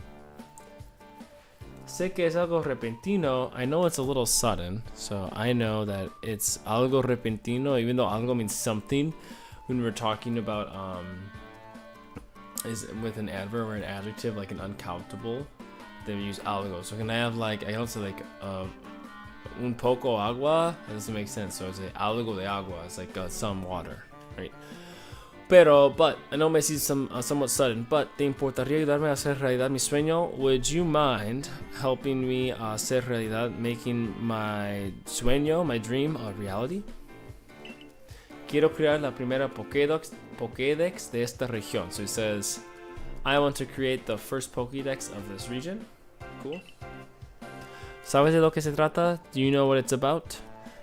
Sé que es algo repentino. I know it's a little sudden. So I know that it's algo repentino, even though algo means something. When we're talking about is with an adverb or an adjective like an uncountable, then we use algo. So can I have like, I also like un poco agua? That doesn't make sense. So it's like algo de agua. It's like some water, right? But I know may seem somewhat sudden, but ¿te importaría ayudarme a hacer realidad mi sueño? Would you mind helping me hacer realidad, making my sueño, my dream, a reality? Quiero crear la primera Pokédex de esta región. So he says, I want to create the first Pokédex of this region. Cool. ¿Sabes de lo que se trata? Do you know what it's about?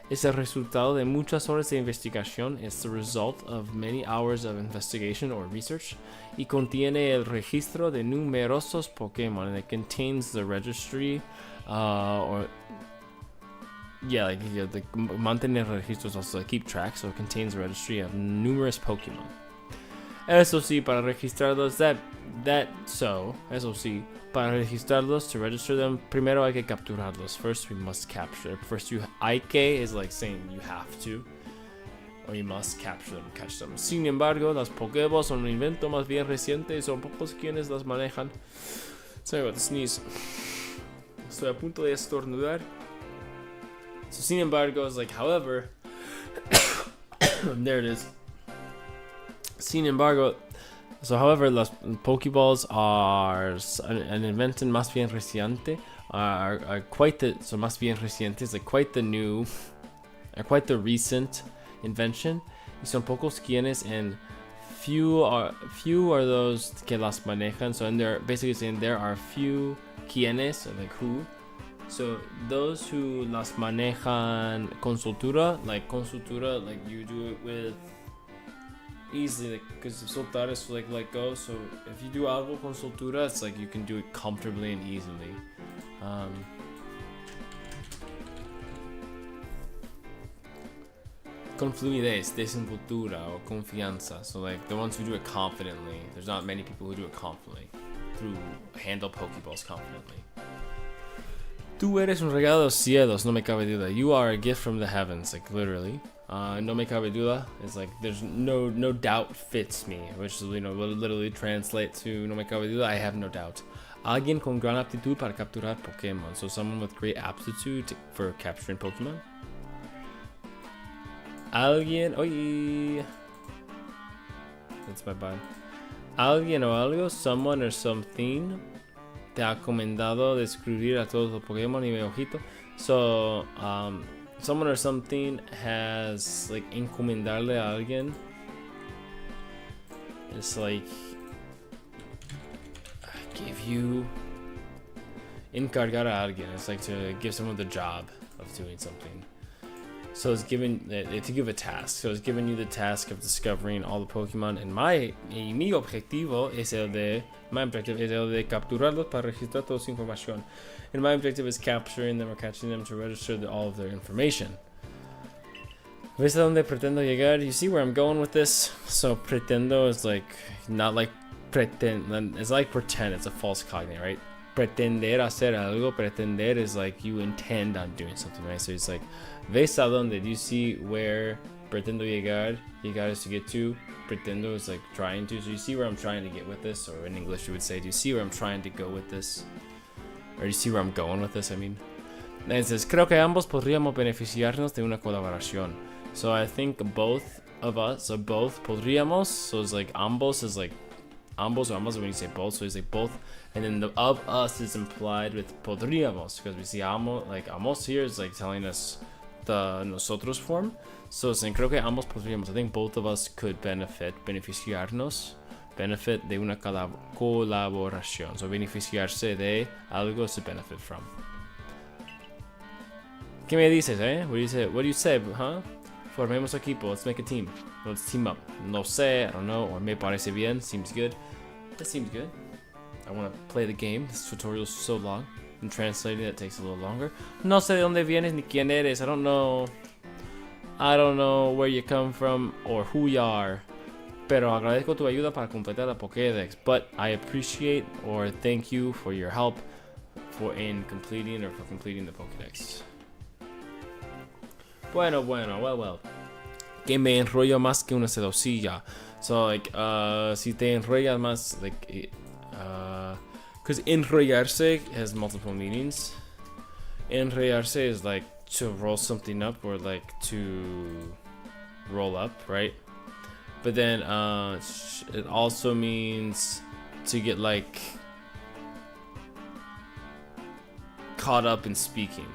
Es el resultado de muchas horas de investigación. It's the result of many hours of investigation or research. Y contiene el registro de numerosos Pokémon. And it contains the registry, mantener registros, also keep track. So it contains a registry of numerous Pokémon. Eso sí, para registrarlos, eso sí, para registrarlos, to register them, primero hay que capturarlos. First, we must capture. First, hay que is like saying you have to, or you must capture them, catch them. Sin embargo, las Pokéballs son un invento más bien reciente y son pocos quienes las manejan. Sorry about the sneeze. Estoy a punto de estornudar. So, sin embargo, is like, however, there it is. Sin embargo, however, las Pokeballs are an invention más bien reciente, más bien reciente, is like quite the recent invention, y son pocos quienes en few are those que las manejan. So and they're basically saying there are few quienes, so like who. So those who las manejan consultura, like you do it with easily, because soltar is like let go. So if you do algo consultura, it's like you can do it comfortably and easily. Con fluidez, desenvoltura, or confianza. So like the ones who do it confidently. There's not many people who do it confidently. Through handle Pokeballs confidently. Tú eres un regalo de los cielos, no me cabe duda. You are a gift from the heavens, like literally. No me cabe duda is like there's no doubt fits me, which will literally translate to no me cabe duda, I have no doubt. Alguien con gran aptitud para capturar Pokémon. So someone with great aptitude for capturing Pokemon. Alguien, oye, that's my bad. Alguien o algo, someone or something, te ha recomendado descubrir a todos los Pokémon y mi ojito. So, someone or something has like encomendarle a alguien. It's like give you encargar a alguien. It's like to give someone the job of doing something. So it's given, if you give a task, so it's giving you the task of discovering all the Pokemon. And mi objetivo es my objective is el de capturarlos para registrar toda su información. And my objective is capturing them or catching them to register all of their information. ¿Ves a dónde pretendo llegar? You see where I'm going with this? So pretendo is like, not like pretend, it's like pretend, it's a false cognate, right? Pretender hacer algo, pretender is like you intend on doing something, right? So it's like, ¿ves a dónde? Do you see where pretendo llegar? Llegar is to get to. Pretendo is like trying to. So you see where I'm trying to get with this? Or in English you would say, do you see where I'm trying to go with this? Or do you see where I'm going with this, I mean? And it says, creo que ambos podríamos beneficiarnos de una colaboración. So I think both of us, so both podríamos, so it's like ambos is like, ambos or ambos when you say both, so it's like both. And then the of us is implied with podríamos, because we see amo, like amos here is like telling us the nosotros form. So it's saying, creo que ambos podríamos. I think both of us could beneficiarnos, benefit de una colaboración. So beneficiarse de algo is to benefit from. ¿Qué me dices, eh? What do you say, huh? Formemos equipo, let's make a team. Let's team up. No sé, I don't know, or me parece bien, seems good. That seems good. I want to play the game. This tutorial is so long. And translating it takes a little longer. No sé de dónde vienes ni quién eres. I don't know where you come from or who you are. Pero agradezco tu ayuda para completar la Pokédex. But I appreciate or thank you for your help for completing the Pokédex. Bueno, well. Que me enrollo más que una sedosilla. So like, si te enrollas más, like, because enrollarse has multiple meanings. Enrollarse is like to roll something up or like to roll up, right? But then it also means to get like caught up in speaking,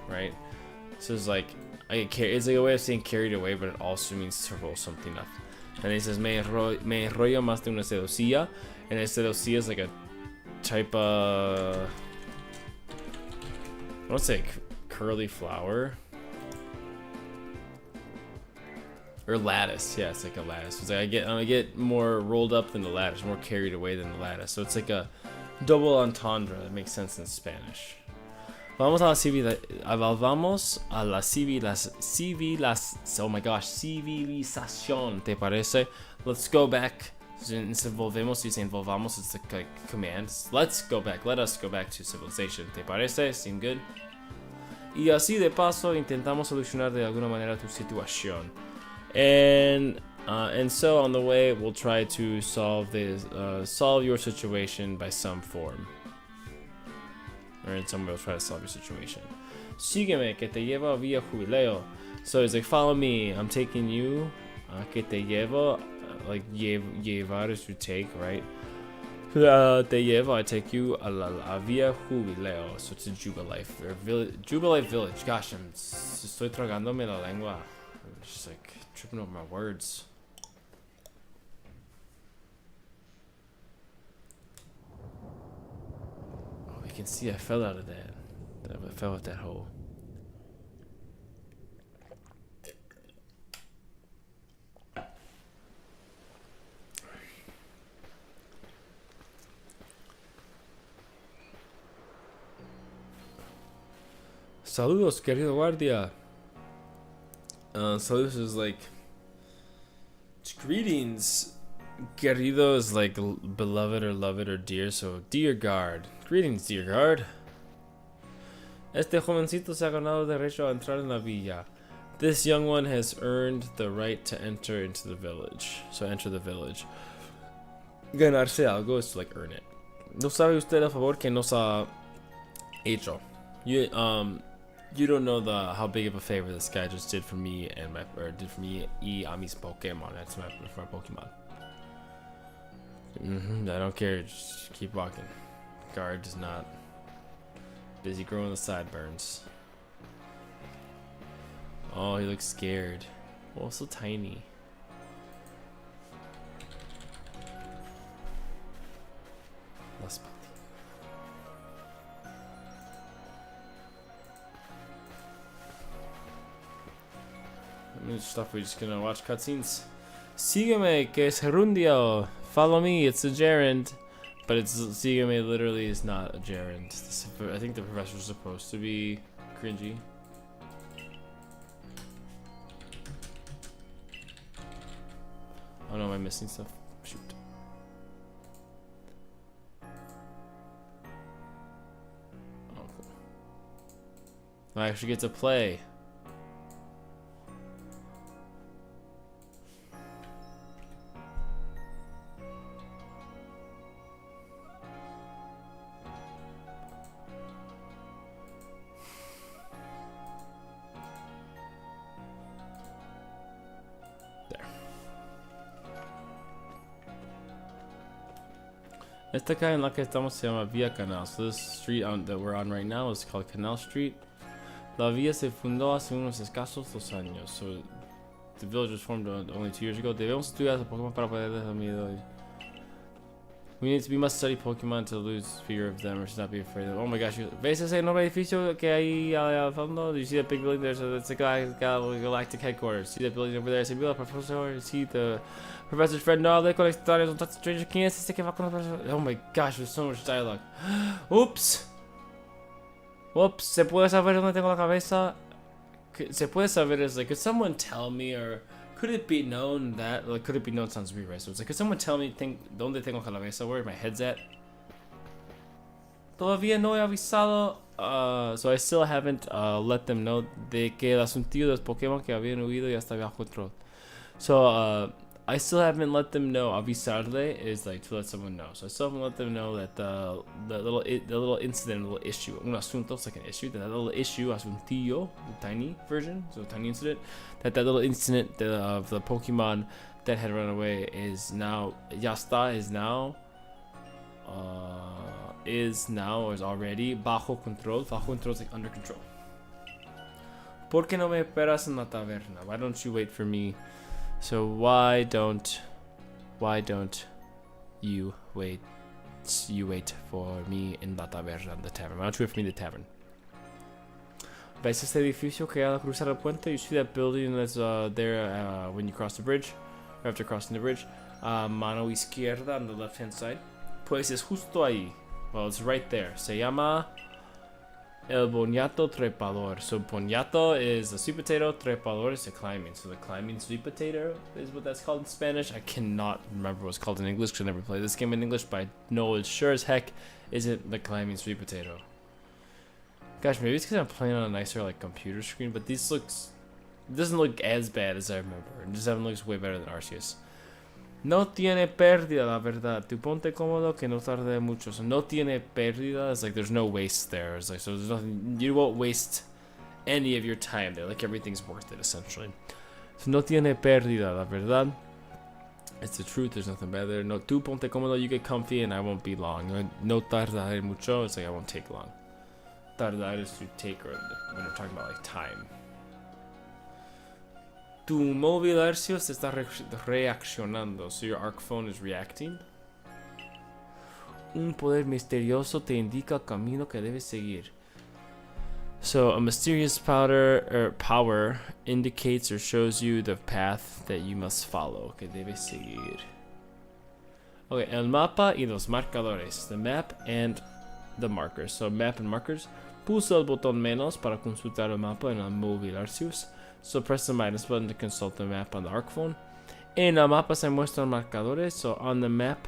right? So it's like it's like a way of saying carried away, but it also means to roll something up. And it says me enrollo más de una sedosilla, and a sedosilla is like a type of, I don't say curly flower or lattice. Yeah, it's like a lattice. It's like I get more rolled up than the lattice, more carried away than the lattice. So it's like a double entendre that makes sense in Spanish. Vamos a la civilización, ¿te parece? Let's go back. Instead of volvemos, you say volvamos, it's the command. Let's go back, let us go back to civilization, ¿te parece? Seem good? Y así de paso intentamos solucionar de alguna manera tu situación. And so on the way, we'll try to solve your situation by some form. Or in some way, we'll try to solve your situation. Sígueme, que te llevo vía jubileo. So it's like, follow me, I'm taking you. Que te llevo, like llevar is to take, right? Te llevo, I take you a la vía jubileo. So it's a Jubilife, or Jubilife village. Gosh, estoy tragándome la lengua. I'm just like tripping over my words. can see I fell out of that. I fell at that hole. Saludos, querido guardia. Saludos is like greetings. Querido is like beloved or love it or dear, so dear guard. Greetings, dear guard. Este jovencito se ha ganado derecho a entrar en la villa. This young one has earned the right to enter into the village. So enter the village. Ganarse algo is to like earn it. No sabe usted el favor que nos ha hecho. You don't know how big of a favor this guy just did for me and did for me y a mis Pokemon. That's my Pokemon. I don't care. Just keep walking. Guard is not busy growing the sideburns. Oh, he looks scared. Oh, so tiny. Stuff we're just gonna watch cutscenes. Sígueme, que es gerundio. Follow me, it's a gerund. But it's sígueme literally is not a gerund. I think the professor's supposed to be cringy. Oh no, am I missing stuff? Shoot. Oh, cool. I actually get to play. Esta calle en la que estamos se llama Vía Canal. So this street that we're on right now is called Canal Street. La villa se fundó hace unos escasos 2 años. So the village was formed only 2 years ago. Debemos estudiar Pokémon para poder dejar miedo. We must study Pokemon to lose fear of them or to not be afraid of them. Oh my gosh, ¿ves ese enorme edificio que hay al fondo? Do you see that big building there? So it's a galactic headquarters. See that building over there? Se vio el profesor. See the professor's friend. No, hable con la historia. Son tan strange. ¿Quién es ese que va con el profesor? Oh my gosh, there's so much dialogue. Oops. Whoops. ¿Se puede saber dónde tengo la cabeza? Se puede saber is like, could someone tell me or... Could it be known that, like, could it be known sounds weird, right? So it's like, could someone tell me, ¿dónde tengo cabeza? Where my head's at? Todavía no he avisado. So I still haven't let them know de que el asunto de los Pokémon que habían huido ya está bajo control. So I still haven't let them know. Avisarle is like to let someone know. So I still haven't let them know that the little incident, little issue, un asunto is like an issue. That little issue, asuntillo, the tiny version, so tiny incident. That little incident of the Pokemon that had run away is now, ya está, is now or is already bajo control. Bajo control is like under control. ¿Por qué no me esperas en la taberna? Why don't you wait for me? So why don't you wait for me in la taberna, the tavern? Why don't you wait for me in the tavern? ¿Ves este edificio que hay al cruzar el puente? You see that building that's there when you cross the bridge, or after crossing the bridge? Mano izquierda on the left hand side. Pues es justo ahí. Well, it's right there. Se llama El Boniato Trepador. So Boniato is a sweet potato, Trepador is a climbing. So the climbing sweet potato is what that's called in Spanish. I cannot remember what it's called in English because I never played this game in English, but I know it sure as heck isn't the climbing sweet potato. Gosh, maybe it's because I'm playing on a nicer like computer screen, but it doesn't look as bad as I remember. It just looks way better than Arceus. No tiene pérdida, la verdad. Tu ponte cómodo que no tarde mucho. So no tiene pérdida is like there's no waste there. It's like, so there's nothing, you won't waste any of your time there. Like everything's worth it essentially. So no tiene pérdida, la verdad. It's the truth. There's nothing bad there. No, tu ponte cómodo. You get comfy and I won't be long. No tardar mucho. It's like I won't take long. Tardar is to take, or when we're talking about like time. Tu móvil Arceus está reaccionando, so your ARC phone is reacting. Un poder misterioso te indica el camino que debes seguir. So a mysterious power indicates or shows you the path that you must follow, que debes seguir. Okay, el mapa y los marcadores. The map and the markers. So map and markers. Pulsa el botón menos para consultar el mapa en el móvil Arceus. So press the minus button to consult the map on the ARC phone. En el mapa se muestran marcadores. So on the map,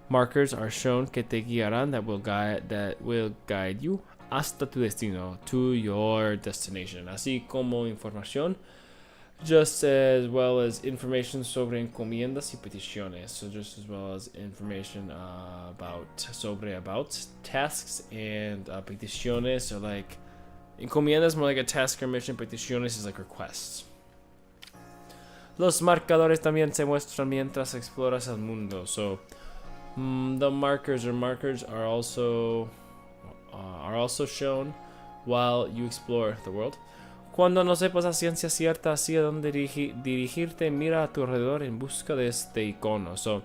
markers are shown que te guiarán that will guide you hasta tu destino, to your destination. Así como información, just as well as information sobre encomiendas y peticiones. So just as well as information about tasks and peticiones. So like encomiendas more like a task or mission. Peticiones is like requests. Los marcadores también se muestran mientras exploras el mundo. So the markers are also shown while you explore the world. Cuando no sepas a ciencia cierta hacia dónde dirigirte, mira a tu alrededor en busca de este icono. So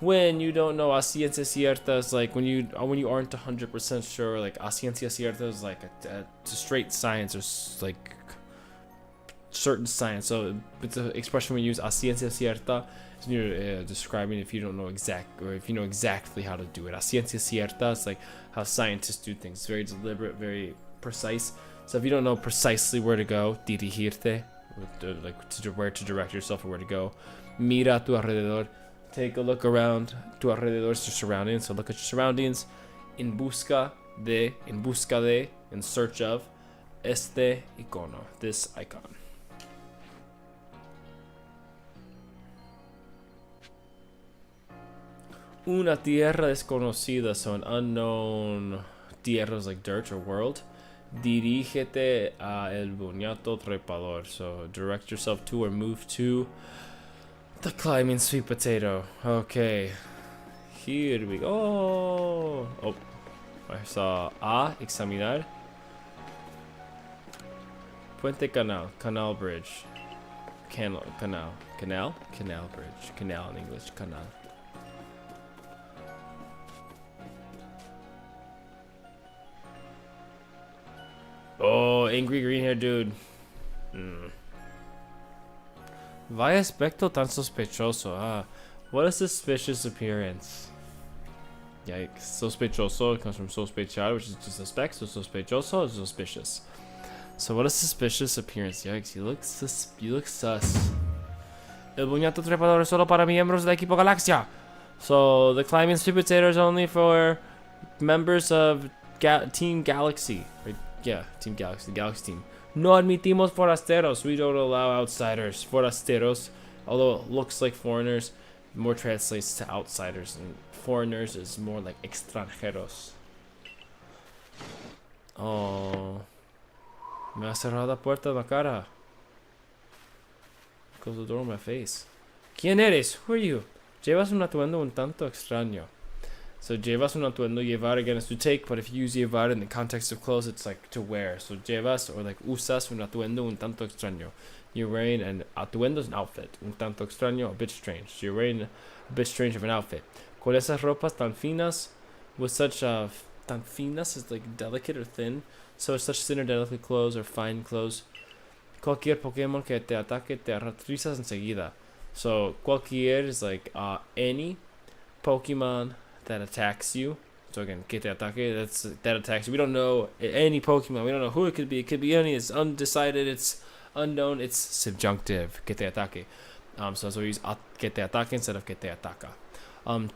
when you don't know a ciencia cierta is like when you aren't 100% sure, like a ciencia cierta is like a straight science or like certain science. So it's an expression we use, a ciencia cierta, is you're describing if you don't know if you know exactly how to do it. A ciencia cierta is like how scientists do things, very deliberate, very precise. So if you don't know precisely where to go, dirigirte, where to direct yourself or where to go. Mira a tu alrededor, take a look around. Tu alrededor is your surroundings, so look at your surroundings. En busca de, in search of, este icono, this icon. Una tierra desconocida, so an unknown tierra is like dirt or world. Dirígete a el boñato trepador. So direct yourself to or move to the climbing sweet potato. Okay. Here we go. Oh, I saw examinar. Puente canal. Canal bridge. Canal bridge. Canal in English. Canal. Oh, angry green hair dude. Vaya aspecto tan sospechoso. What a suspicious appearance. Yikes. Sospechoso comes from sospechar, which is to suspect. So sospechoso is suspicious. So what a suspicious appearance. Yikes. You look sus. El buñato trepador es solo para miembros del equipo Galaxia. So the climbing sweet potato is only for members of Team Galaxy. Right? Yeah, Team Galaxy, the Galaxy team. No admitimos forasteros. We don't allow outsiders. Forasteros, although it looks like foreigners, more translates to outsiders, and foreigners is more like extranjeros. Oh, me ha cerrado la puerta en la cara. Close the door in my face. ¿Quién eres? Who are you? Llevas un atuendo un tanto extraño. So llevas un atuendo, llevar again is to take, but if you use llevar in the context of clothes, it's like to wear. So llevas or like usas un atuendo un tanto extraño. You're wearing an atuendo is an outfit. Un tanto extraño, a bit strange. So you're wearing a bit strange of an outfit. Con esas ropas tan finas, with such tan finas is like delicate or thin. So such thin or delicate clothes or fine clothes. Cualquier Pokémon que te ataque te arratrizas enseguida. So cualquier is like any Pokemon that attacks you. So again, que te ataque, that attacks you. We don't know any Pokemon. We don't know who it could be. It could be any. It's undecided. It's unknown. It's subjunctive. Que te ataque. So we use que te ataque instead of que te ataca.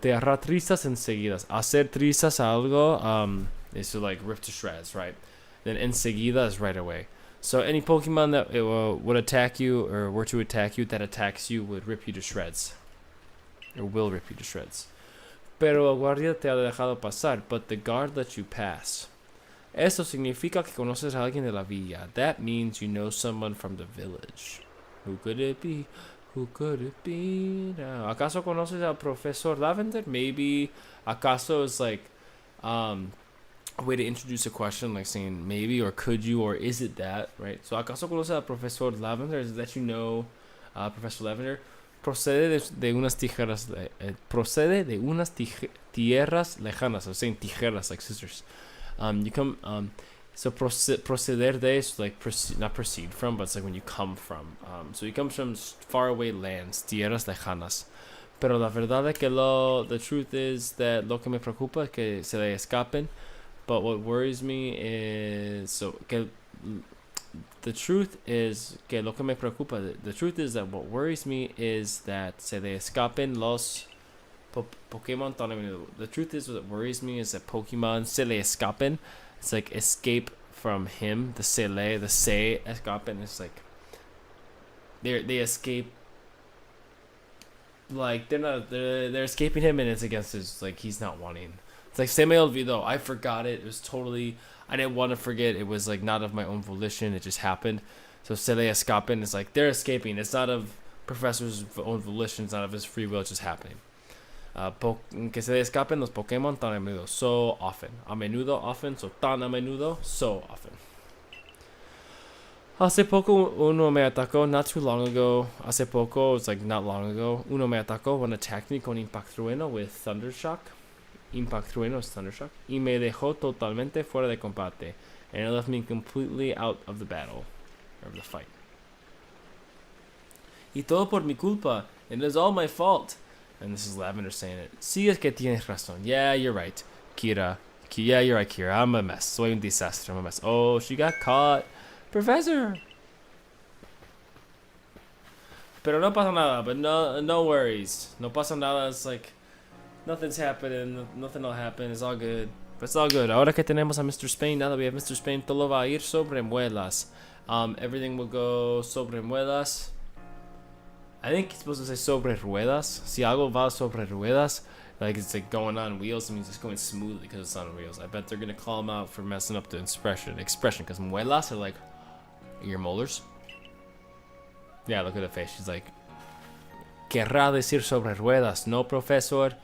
Te arratrizas enseguida. Hacer trizas algo is to like rip to shreds, right? Then enseguida is right away. So any Pokemon that would attack you or were to attack you that attacks you would rip you to shreds. Or will rip you to shreds. Pero el guardia te ha dejado pasar, but the guard lets you pass. Eso significa que conoces a alguien de la villa. That means you know someone from the village. Who could it be? Who could it be now? ¿Acaso conoces al Professor Lavender? Maybe. ¿Acaso is like a way to introduce a question, like saying maybe or could you or is it that, right? So ¿acaso conoces al Professor Lavender? Is it that you know Professor Lavender? procede de unas tierras lejanas. I was saying tijeras like scissors. You come so proceder de is like not proceed from, but it's like when you come from. So he comes from faraway lands, tierras lejanas. Pero la verdad es que the truth is that lo que me preocupa es que se le escapen. But what worries me is the truth is que lo que me preocupa. The truth is that what worries me is that se le escapen los Pokemon. The truth is what worries me is that Pokemon se le escapen. It's like escape from him. The se escapen is like they escape. Like they're escaping him, and it's against his, like, he's not wanting. It's like se me olvidó. I forgot it. It was totally, I didn't want to forget. It was like not of my own volition. It just happened. So se le escapen is like they're escaping. It's not of Professor's own volition. It's not of his free will. It's just happening. Que se le escapen los Pokemon tan a menudo. So often. A menudo, often. So tan a menudo, so often. Hace poco uno me atacó, not too long ago. Hace poco, it's like not long ago. Uno me atacó, one attacked me con Impactrueno with Thundershock. Impactrueno is Thundershock. Y me dejó totalmente fuera de combate. And it left me completely out of the battle. Or of the fight. Y todo por mi culpa. And it's all my fault. And this is Lavender saying it. Sí, es que tienes razón. Yeah, you're right, Kira. Yeah, you're right, Kira. I'm a mess. Soy un desastre. I'm a mess. Oh, she got caught. Professor! Pero no pasa nada, but no worries. No pasa nada, it's like nothing's happening, nothing will happen, it's all good. But it's all good. Ahora que tenemos a Mr. Spain, now that we have Mr. Spain, todo va a ir sobre muelas. Everything will go sobre muelas. I think it's supposed to say sobre ruedas. Si algo va sobre ruedas, like it's like going on wheels, it means it's going smoothly because it's on wheels. I bet they're gonna call him out for messing up the expression, because muelas are like your molars. Yeah, look at the face. She's like, querrá decir sobre ruedas, no, profesor?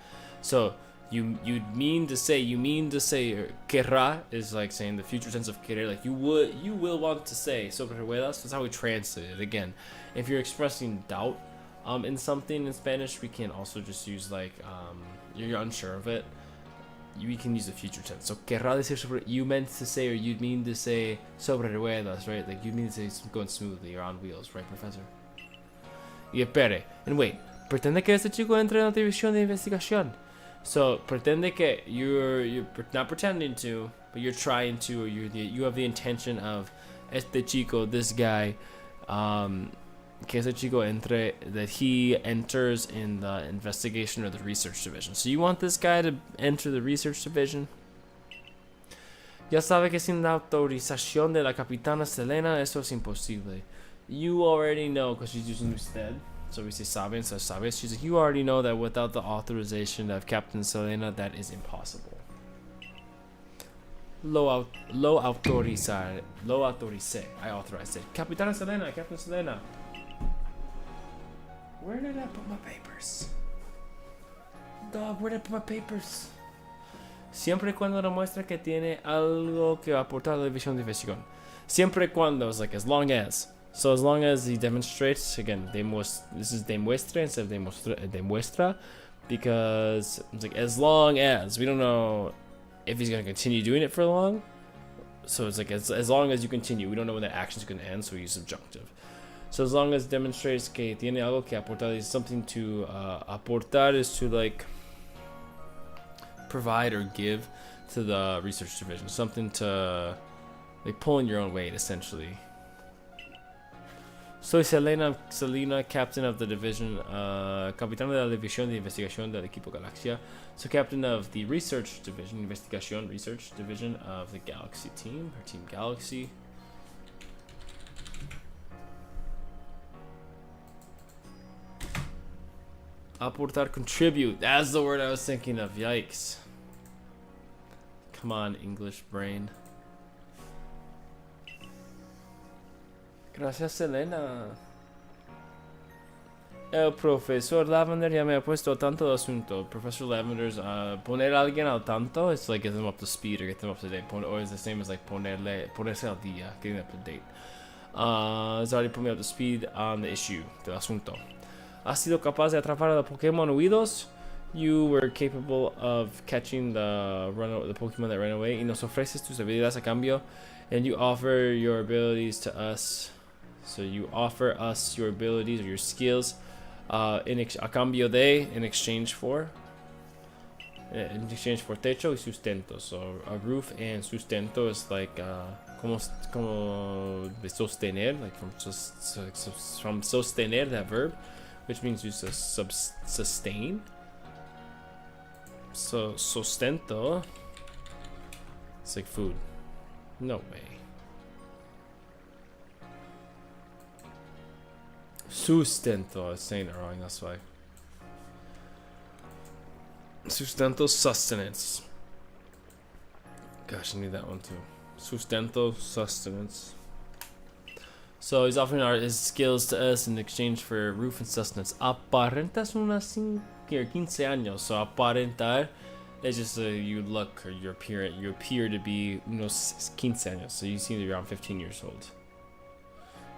So you mean to say querrá is like saying the future tense of querer, like you will want to say sobre ruedas. That's how we translate it. Again, if you're expressing doubt in something in Spanish, we can also just use like you're unsure of it, we can use the future tense. So querrá decir sobre, you meant to say, or you'd mean to say sobre ruedas, right? Like you mean to say it's going smoothly or on wheels, right, professor? Y espere, and wait, pretende que este chico entre en la división de investigación. So pretende que you're not pretending to, but you're trying to, or you have the intention of este chico, this guy, que ese chico entre, that he enters in the investigation or the research division. So you want this guy to enter the research division? Ya sabe que sin la autorización de la Capitana Selena eso es imposible. You already know, because she's using usted. So we say sabe instead of sabes. She's like, you already know that without the authorization of Captain Selena, that is impossible. Lo autorice. I authorized it. Capitana Selena, Captain Selena. Where did I put my papers? Dog, where did I put my papers? Siempre y cuando demuestra que tiene algo que aportar a la división de investigación. Siempre y cuando is like as long as. So as long as he demonstrates, again, this is demuestra instead of demuestra, because it's like as long as, we don't know if he's going to continue doing it for long. So it's like as long as you continue, we don't know when the action's going to end, so we use subjunctive. So as long as demonstrates que tiene algo que aportar, is something to aportar is to like provide or give to the research division, something to like pull in your own weight essentially. Soy Selena, captain of the division, capitán de la división de investigación del equipo Galaxia. So captain of the research division, investigación, research division of the Galaxy team, or Team Galaxy. Aportar, contribute. That's the word I was thinking of. Yikes. Come on, English brain. Gracias, Selena. El profesor Lavender ya me ha puesto al tanto del asunto. Professor Lavender's poner a alguien al tanto. It's like get them up to speed or get them up to date. Or it's the same as like ponerse al día, getting up to date. It's already put me up to speed on the issue, del asunto. Has sido capaz de atrapar a los Pokémon huidos. You were capable of catching the Pokemon that ran away. Y nos ofreces tus habilidades a cambio. And you offer your abilities to us. So you offer us your abilities or your skills a cambio de, in exchange for techo y sustento. So a roof and sustento is like como de sostener, like from sostener, that verb, which means you sustain. So sustento, it's like food. No way. Sustento, I was saying it wrong, that's why. Sustento, sustenance. Gosh, I need that one too. Sustento, sustenance. So he's offering his skills to us in exchange for roof and sustenance. Aparentas unas 15 años. So aparentar is just you look or you appear to be unos 15 años. So you seem to be around 15 years old.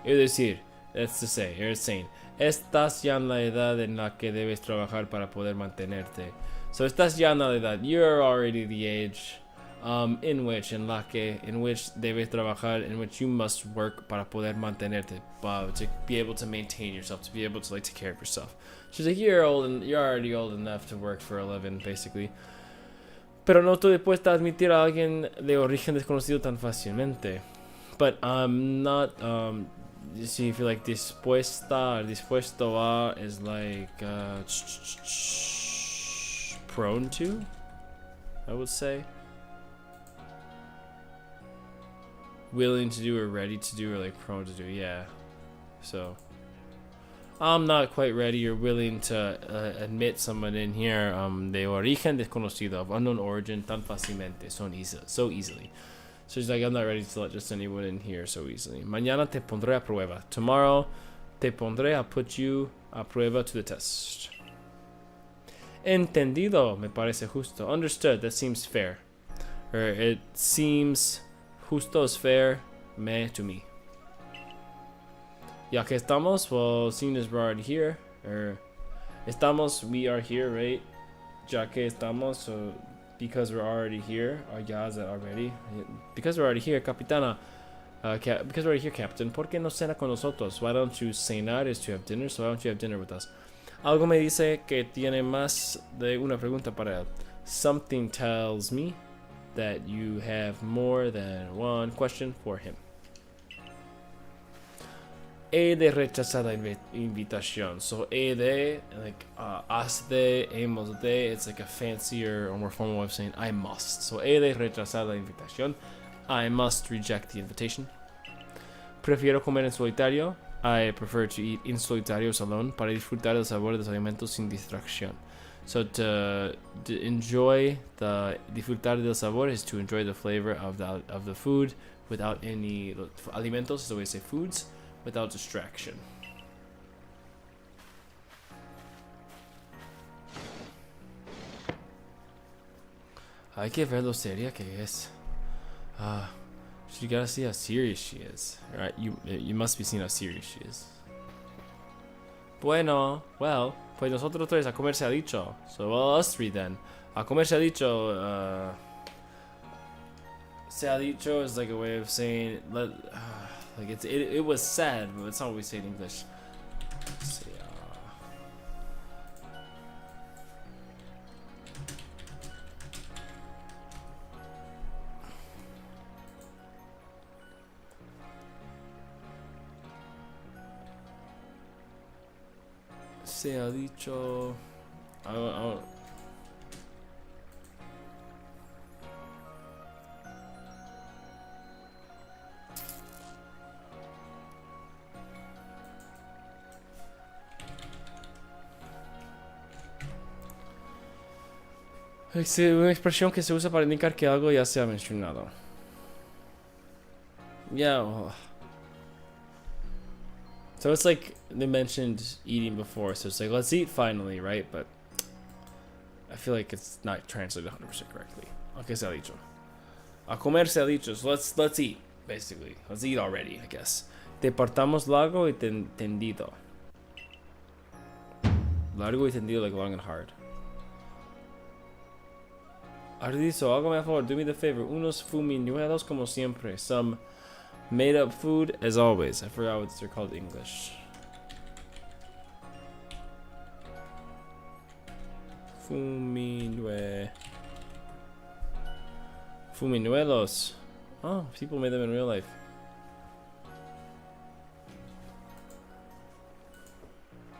Es decir, that's to say, you're saying, estás ya en la edad en la que debes trabajar para poder mantenerte. So estás ya en la edad, you're already the age in which debes trabajar, in which you must work para poder mantenerte, to be able to maintain yourself, to be able to like take care of yourself. She's like, you're already old enough to work for a living, basically. Pero no estoy dispuesta a admitir a alguien de origen desconocido tan fácilmente. But I'm not, you see, if you're like dispuesto a is like prone to, I would say. Willing to do or ready to do or like prone to do, yeah. So I'm not quite ready or willing to admit someone in here de origen desconocido, of unknown origin, tan fácilmente, so easily. So she's like, I'm not ready to let just anyone in here so easily. Mañana te pondré a prueba. Tomorrow te pondré a put you a prueba to the test. Entendido, me parece justo. Understood, that seems fair. Or it seems justo is fair, to me. Ya que estamos, well, seeing as we're already here, or estamos, we are here, right? Ya que estamos, so because we're already here, or ya is that already? Because we're already here, Capitana, because we're already here, Captain, ¿por qué no cena con nosotros? Why don't you cenar is to have dinner, so why don't you have dinner with us? Algo me dice que tiene más de una pregunta para él. Something tells me that you have more than one question for him. He de rechazar la invitación. So he de, like has de, hemos de, it's like a fancier or more formal way of saying I must. So he de rechazar la invitación. I must reject the invitation. Prefiero comer en solitario. I prefer to eat in solitario, alone, para disfrutar del sabor de los alimentos sin distracción. So to enjoy disfrutar del sabor is to enjoy the flavor of the food without any alimentos is the way to say foods, without distraction. Hay que ver lo seria que es. You gotta see how serious she is. Right? You must be seeing how serious she is. Bueno, well, pues nosotros tres a comer se ha dicho. So, well, us three then. A comer se ha dicho. Se ha dicho is like a way of saying, like it was said, but it's not what we say in English. Let's see, se ha dicho. I don't. Es una expresión que se usa para indicar que algo ya se ha mencionado. Yeah. Well. So it's like they mentioned eating before, so it's like let's eat finally, right? But I feel like it's not translated 100% correctly. Okay, se ha dicho. A comer se ha dicho. So let's eat, basically. Let's eat already, I guess. Te partamos largo y tendido. Largo y tendido, like long and hard. Ardizo, hágame a favor, do me the favor. Unos fuminuelos como siempre. Some made up food as always. I forgot what they're called in English. Fuminuelos. Oh, people made them in real life.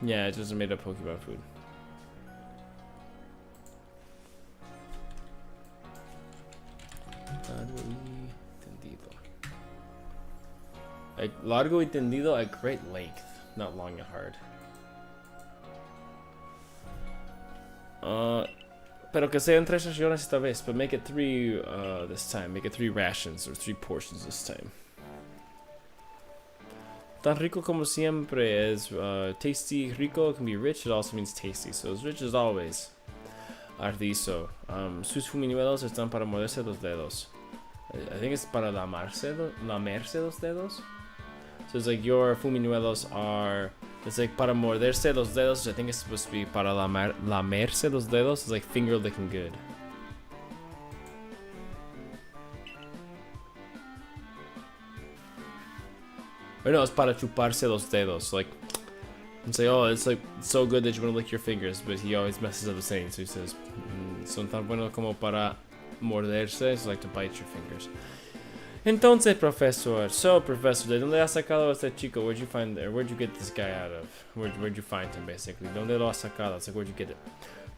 Yeah, it's just made up Pokemon food. Largo y tendido at great length, not long and hard. Pero que sean 3 raciones esta vez, but make it 3 this time. Make it 3 rations or 3 portions this time. Tan rico como siempre is tasty. Rico can be rich, it also means tasty, so as rich as always. Ardizo. Sus fuminuelos están para morderse los dedos. I think it's para lamerse los dedos. So it's like your fuminuelos are. It's like para morderse los dedos. I think it's supposed to be para lamerse los dedos. It's like finger licking good. Or no, it's para chuparse los dedos. Like, it's like, oh, it's like so good that you want to lick your fingers, but he always messes up the saying. So he says, son tan buenos como para morderse. It's like to bite your fingers. Entonces, profesor. So, professor, ¿de dónde has sacado a este chico? Where'd you find there? Where'd you get this guy out of? Where'd you find him, basically? ¿Dónde lo has sacado? It's like, where'd you get it?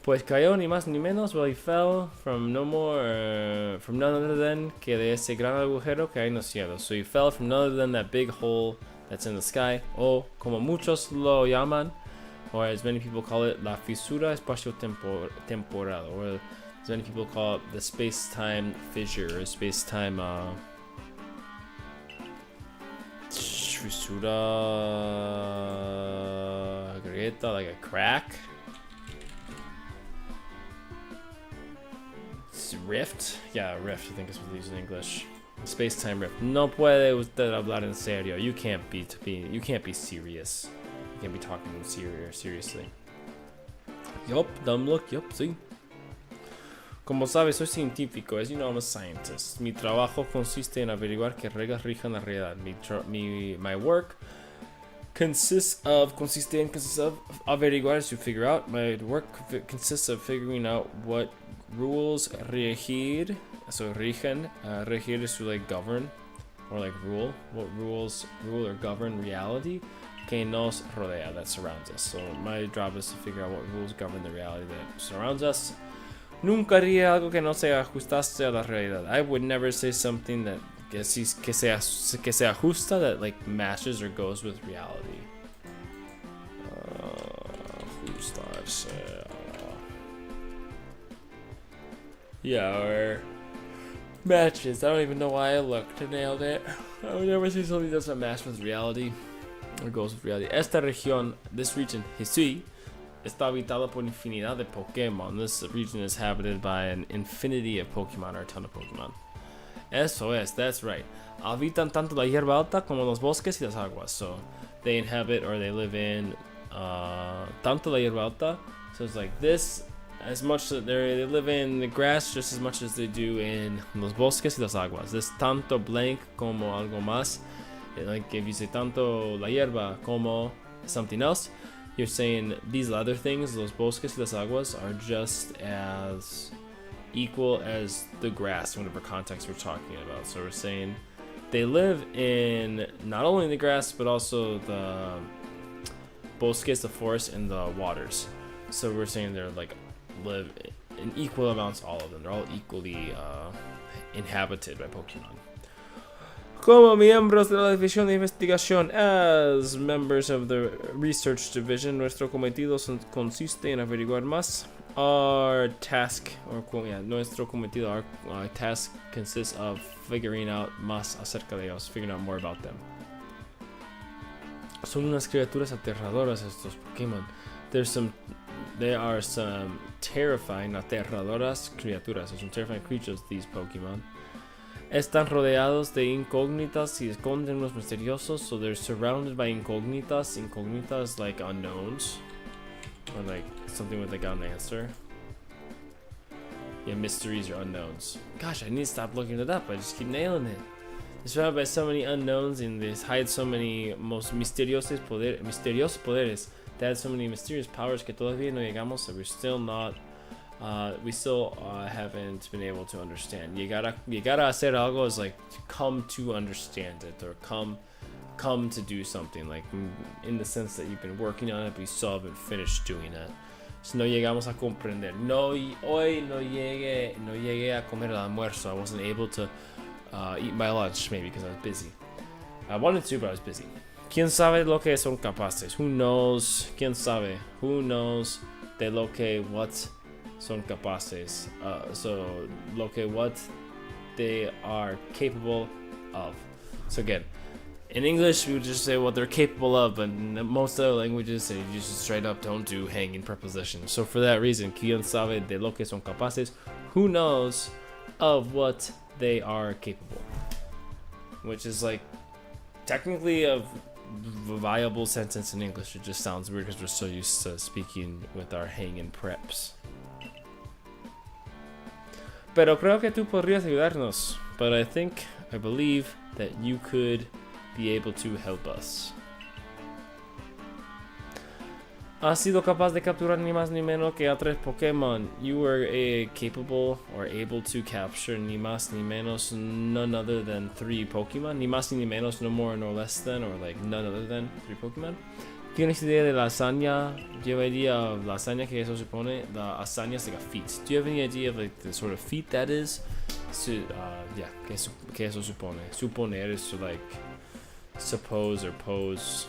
Pues cayó ni más ni menos. Well, he fell from no more, from none other than que de ese gran agujero que hay en los cielos. So he fell from none other than that big hole that's in the sky. O, como muchos lo llaman, or as many people call it, la fisura espacio-temporal. Or as many people call it, the space-time fissure, or space-time, fisura grieta, like a crack. It's rift, yeah, rift. I think is what they use in English. Space-time rift. No puede usted hablar en serio. You can't be serious. You can't be talking seriously. Yup, dumb look. Yup, sí. Como sabes, soy científico. As you know, I'm a scientist. Mi trabajo consiste en averiguar qué reglas rigen la realidad. My work consists of averiguar, to figure out. My work consists of figuring out what rules rigen. Regir is to like govern or like rule. What rules rule or govern reality que nos rodea, that surrounds us. So my job is to figure out what rules govern the reality that surrounds us. Nunca haría algo que no se ajustase a la realidad. I would never say something that que se ajusta, that like matches or goes with reality. Ajustarse. Yeah, or matches. I don't even know why I looked. Nailed it. I would never say something that doesn't match with reality or goes with reality. Esta región, this region, Hisui, está habitada por infinidad de Pokémon. This region is inhabited by an infinity of Pokémon, or a ton of Pokémon. Eso es, that's right. Habitan tanto la hierba alta como los bosques y las aguas. So they inhabit, or they live in tanto la hierba alta. So it's like this, as much that they live in the grass just as much as they do in los bosques y las aguas. This tanto blank como algo más. Like if you say tanto la hierba como something else, you're saying these other things, los bosques y las aguas, are just as equal as the grass, whatever context we're talking about. So we're saying they live in not only the grass, but also the bosques, the forest, and the waters. So we're saying they're like live in equal amounts, all of them. They're all equally inhabited by Pokemon. Como miembros de la División de Investigación, as members of the Research Division, nuestro cometido consiste en averiguar más. Our task, nuestro cometido, our task consists of figuring out más acerca de ellos, figuring out more about them. Son unas criaturas aterradoras estos Pokémon. There are some terrifying, aterradoras criaturas. There's some terrifying creatures, these Pokemon. Están rodeados de incógnitas y esconden los misteriosos. So they're surrounded by incógnitas. Incógnitas like unknowns. or like something with like an answer. Yeah, mysteries or unknowns. Gosh, I need to stop looking it up. I just keep nailing it. It's surrounded by so many unknowns and this hides so many most misteriosos poderes that has so many mysterious powers que todavía no llegamos. So we're still not. We still haven't been able to understand. Llegar a hacer algo is like to come to understand it or come to do something, like in the sense that you've been working on it but you still haven't finished doing it. So no llegamos a comprender. Hoy no llegué a comer el almuerzo. I wasn't able to eat my lunch maybe because I was busy. I wanted to, but I was busy. ¿Quién sabe lo que son capaces? Who knows? ¿Quién sabe? Who knows de lo que what son capaces? So lo que what they are capable of. So again, in English we would just say what they're capable of, but in most other languages they just straight up don't do hanging prepositions. So for that reason, ¿quién sabe de lo que son capaces? Who knows of what they are capable? Which is like technically a viable sentence in English. It just sounds weird because we're so used to speaking with our hanging preps. Pero creo que tú podrías ayudarnos. But I believe that you could be able to help us. Has sido capaz de capturar ni más ni menos que a 3 Pokémon. You were capable or able to capture ni más ni menos, none other than 3 Pokemon. Ni más ni menos, no more no less than, or like none other than 3 Pokemon. ¿Tienes idea de la hazaña? Do you have idea of la hazaña que eso supone? The hazaña is like a feat. Do you have any idea of like the sort of feat that is? So, yeah, que eso supone. Suponer is to like suppose or pose.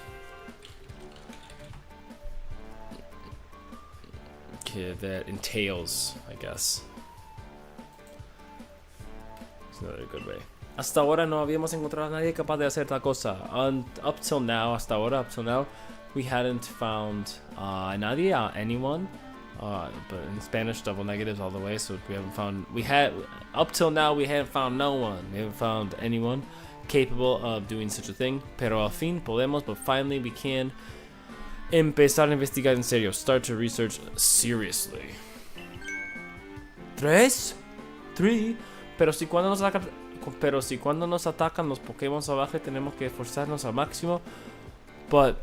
That entails, I guess. It's not a good way. Hasta ahora no habíamos encontrado a nadie capaz de hacer tal cosa. Up till now, we hadn't found nadie, anyone. But in Spanish, double negatives all the way. So up till now, we hadn't found no one. We haven't found anyone capable of doing such a thing. Pero al fin podemos, but finally we can. Empezar a investigar en serio. Start to research seriously. 3. Pero si cuando nos atacan los Pokémon salvajes tenemos que esforzarnos al máximo. But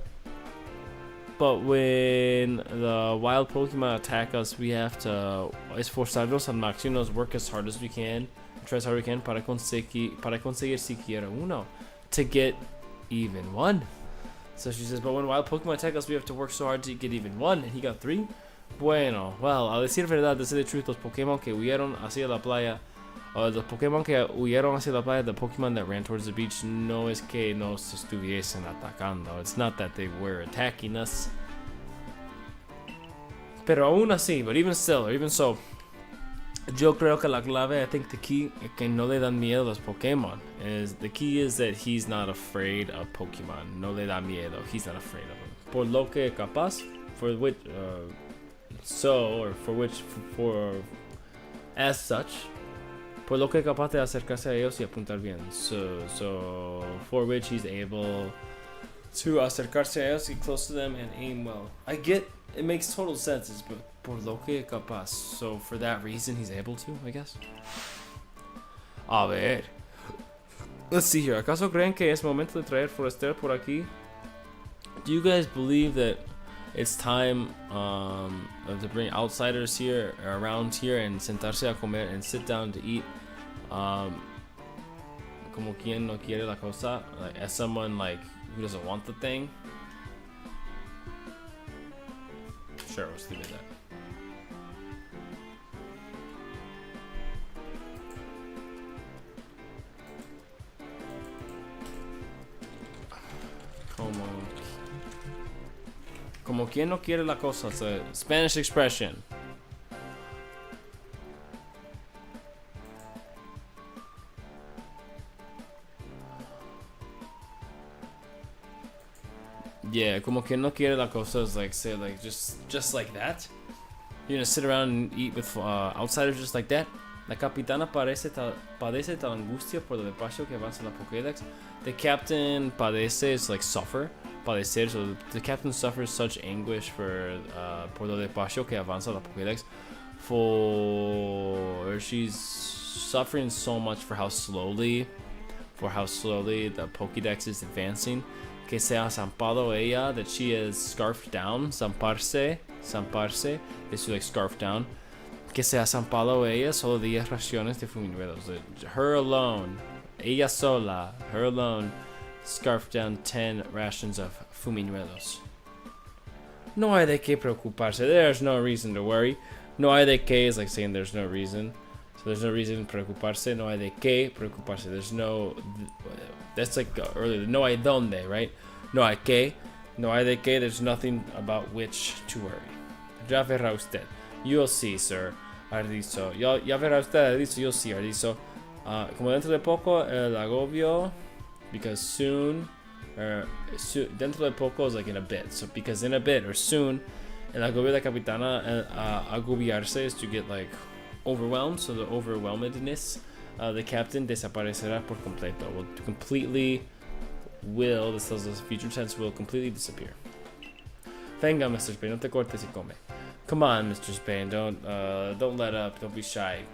when the wild Pokemon attack us, we have to esforzarnos al máximo, work as hard as we can, try as hard as we can para conseguir siquiera uno, to get even one. So she says, but when wild Pokemon attack us, we have to work so hard to get even one, and he got 3. Bueno, well, a decir verdad, to say the truth, los Pokémon que huyeron hacia la playa, los Pokémon que huyeron hacia la playa, the Pokemon that ran towards the beach, no es que nos estuviesen atacando. It's not that they were attacking us. Pero aún así, but even still, or even so, yo creo que la clave, I think the key, que no le dan miedo a los Pokémon, is the key is that he's not afraid of Pokemon. No le da miedo. He's not afraid of them. Por lo que capaz, for which, as such, por lo que capaz de acercarse a ellos y apuntar bien. So for which he's able to acercarse a ellos, get close to them, and aim well. I get, it makes total sense, but por lo que capaz. So for that reason, he's able to, I guess. A ver. Let's see here. ¿Acaso creen que es momento de traer Forester por aquí? Do you guys believe that it's time to bring outsiders here, around here, and sentarse a comer and sit down to eat? Como quien no quiere la cosa, like as someone like who doesn't want the thing. Sure, let's leave it at that. Como quien no quiere la cosa. It's a Spanish expression. Yeah, como quien no quiere la cosa is like, say, like just like that. You're gonna sit around and eat with outsiders just like that. La capitana padece tal angustia por el espacio que avanza la Pokédex. The captain padece is like suffer padecer. So the captain suffers such anguish por lo despacio que avanza la Pokédex. She's suffering so much for how slowly the Pokédex is advancing. Que se ha zampado ella, that she is scarfed down. Zamparse is to like scarf down. Que se ha zampado ella solo 10 raciones de fuminuelos. Her alone, ella sola, her alone, scarfed down 10 rations of fuminuelos. No hay de qué preocuparse. There's no reason to worry. No hay de qué is like saying there's no reason. So there's no reason preocuparse. No hay de qué preocuparse. There's no. That's like earlier. No hay donde, right? No hay qué. No hay de qué. There's nothing about which to worry. Ya verá usted. You'll see, sir. Ardizo. Ya verá usted, Ardizo. You'll see, Ardizo. Como dentro de poco, el agobio. Because soon. Dentro de poco is like in a bit. So because in a bit or soon, el agobio de capitana, agobiarse is to get like overwhelmed. So the overwhelmedness, the captain desaparecerá por completo. This tells us future tense will completely disappear. Venga, Mr. Spain, no te cortes y come. Come on, Mr. Spain, don't let up, don't be shy.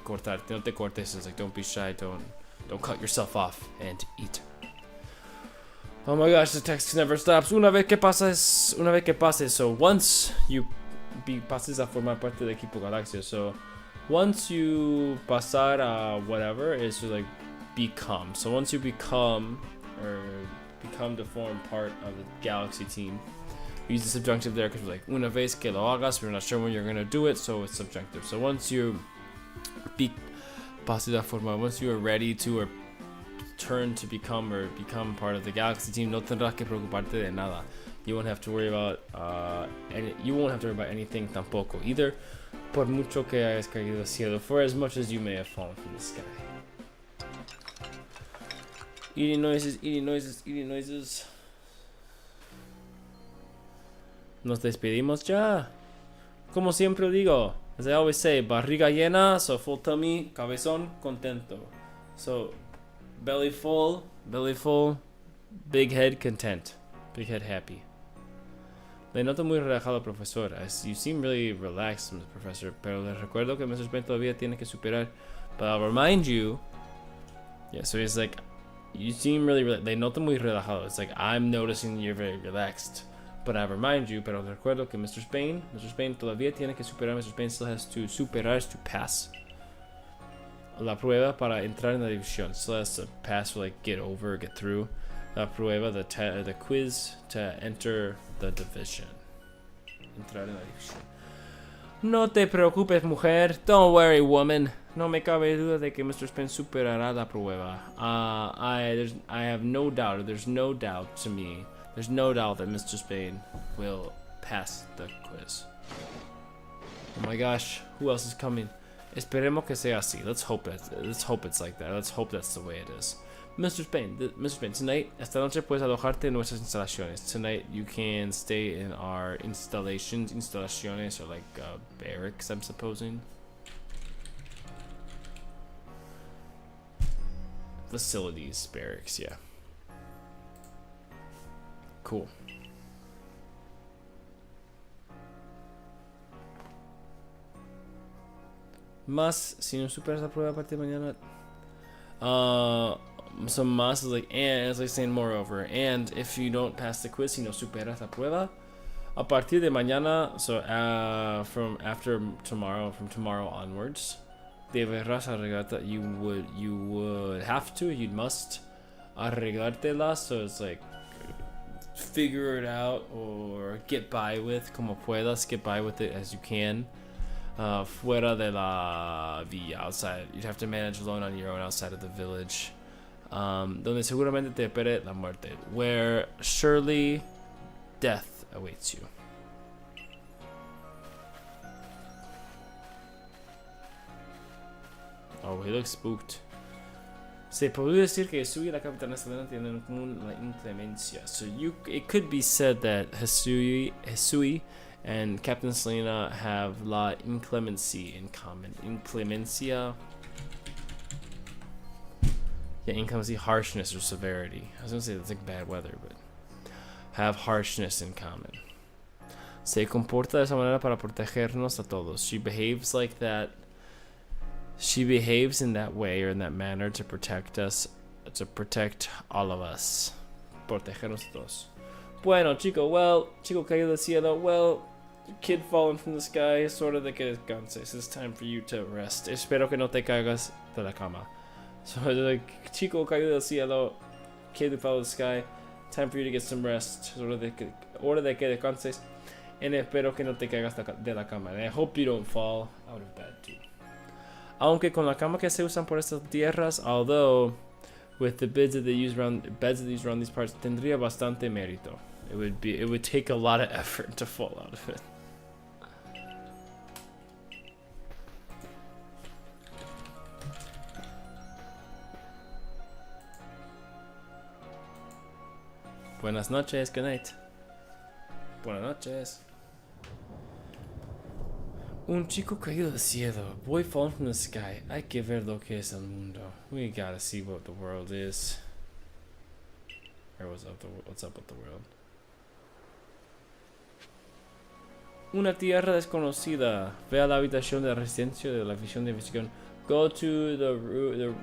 Cortarte, no te cortes is like don't be shy, don't cut yourself off and eat. Oh my gosh, the text never stops. Una vez que pases. So once you pases a formar parte del equipo Galaxia. So once you pasar a whatever is to like become. So once you become to form part of the Galaxy team. We use the subjunctive there because we're like una vez que lo hagas. We're not sure when you're gonna do it, so it's subjunctive. So once you pases a formar, once you are ready to or turn to become part of the Galaxy team, no tendrás que preocuparte de nada. You won't have to worry about anything tampoco either. Por mucho que hayas caído del cielo, for as much as you may have fallen from the sky. Eating noises. Nos despedimos ya. Como siempre digo, as I always say, barriga llena, so full tummy, cabezón contento. So belly full, big head content, big head happy. Le noto muy relajado, profesor. You seem really relaxed, professor, pero le recuerdo que Mr. Spain todavía tiene que superar. But I'll remind you, yeah, so he's like, you seem really, le noto muy relajado. It's like, I'm noticing you're very relaxed. But I remind you, pero le recuerdo que Mr. Spain todavía tiene que superar. Mr. Spain still has to superar, to pass la prueba para entrar en la división. Still has to pass, or like get over, get through la prueba, the quiz to enter the division. Entrar en la división. No te preocupes, mujer. Don't worry, woman. No me cabe duda de que Mr. Spain superará la prueba. I have no doubt. There's no doubt to me. There's no doubt that Mr. Spain will pass the quiz. Oh my gosh, who else is coming? Esperemos que sea así. Let's hope it's like that. Let's hope that's the way it is. Mr. Spain, tonight, esta noche puedes alojarte en nuestras instalaciones. Tonight you can stay in our instalaciones, or like barracks, I'm supposing. Facilities, barracks, yeah. Cool. Más, si no superas la prueba a partir de mañana. So más is like, and it's like saying moreover. And if you don't pass the quiz, si no superas la prueba, a partir de mañana, so from tomorrow onwards, deberás arreglarte. You'd must arreglártela. So it's like, figure it out or get by with, como puedas, get by with it as you can. Fuera de la villa, outside. You'd have to manage alone on your own outside of the village. Donde seguramente te espere la muerte. Where surely death awaits you. Oh, he looks spooked. Se podría decir que Hisui y la capitana Selena tienen en común la inclemencia. So it could be said that Hisui and Captain Selena have la inclemency in common. Inclemencia. Yeah, inclemency, harshness or severity. I was gonna say that's like bad weather, but have harshness in common. Se comporta de esa manera para protegernos a todos. She behaves like that. She behaves in that way or in that manner to protect us, to protect all of us. Protegernos a todos. Bueno, chico, well, chico caído del cielo, well, kid falling from the sky, es hora de que descanses. It's time for you to rest. Espero que no te caigas de la cama. So, like, chico caído del cielo, kid who fell from the sky, time for you to get some rest. Es hora de que descanses. And espero que no te caigas de la cama. And I hope you don't fall out of bed too. Aunque con la cama que se usan por estas tierras, although with the beds that they use around these parts, tendría bastante mérito. It would take a lot of effort to fall out of it. Buenas noches, good night. Buenas noches. Un chico caído del cielo, boy falling from the sky. Hay que ver lo que es el mundo. We gotta see what the world is. Or what's up with the world? Una tierra desconocida. Ve a la habitación de residencia de la visión de investigación. Go to the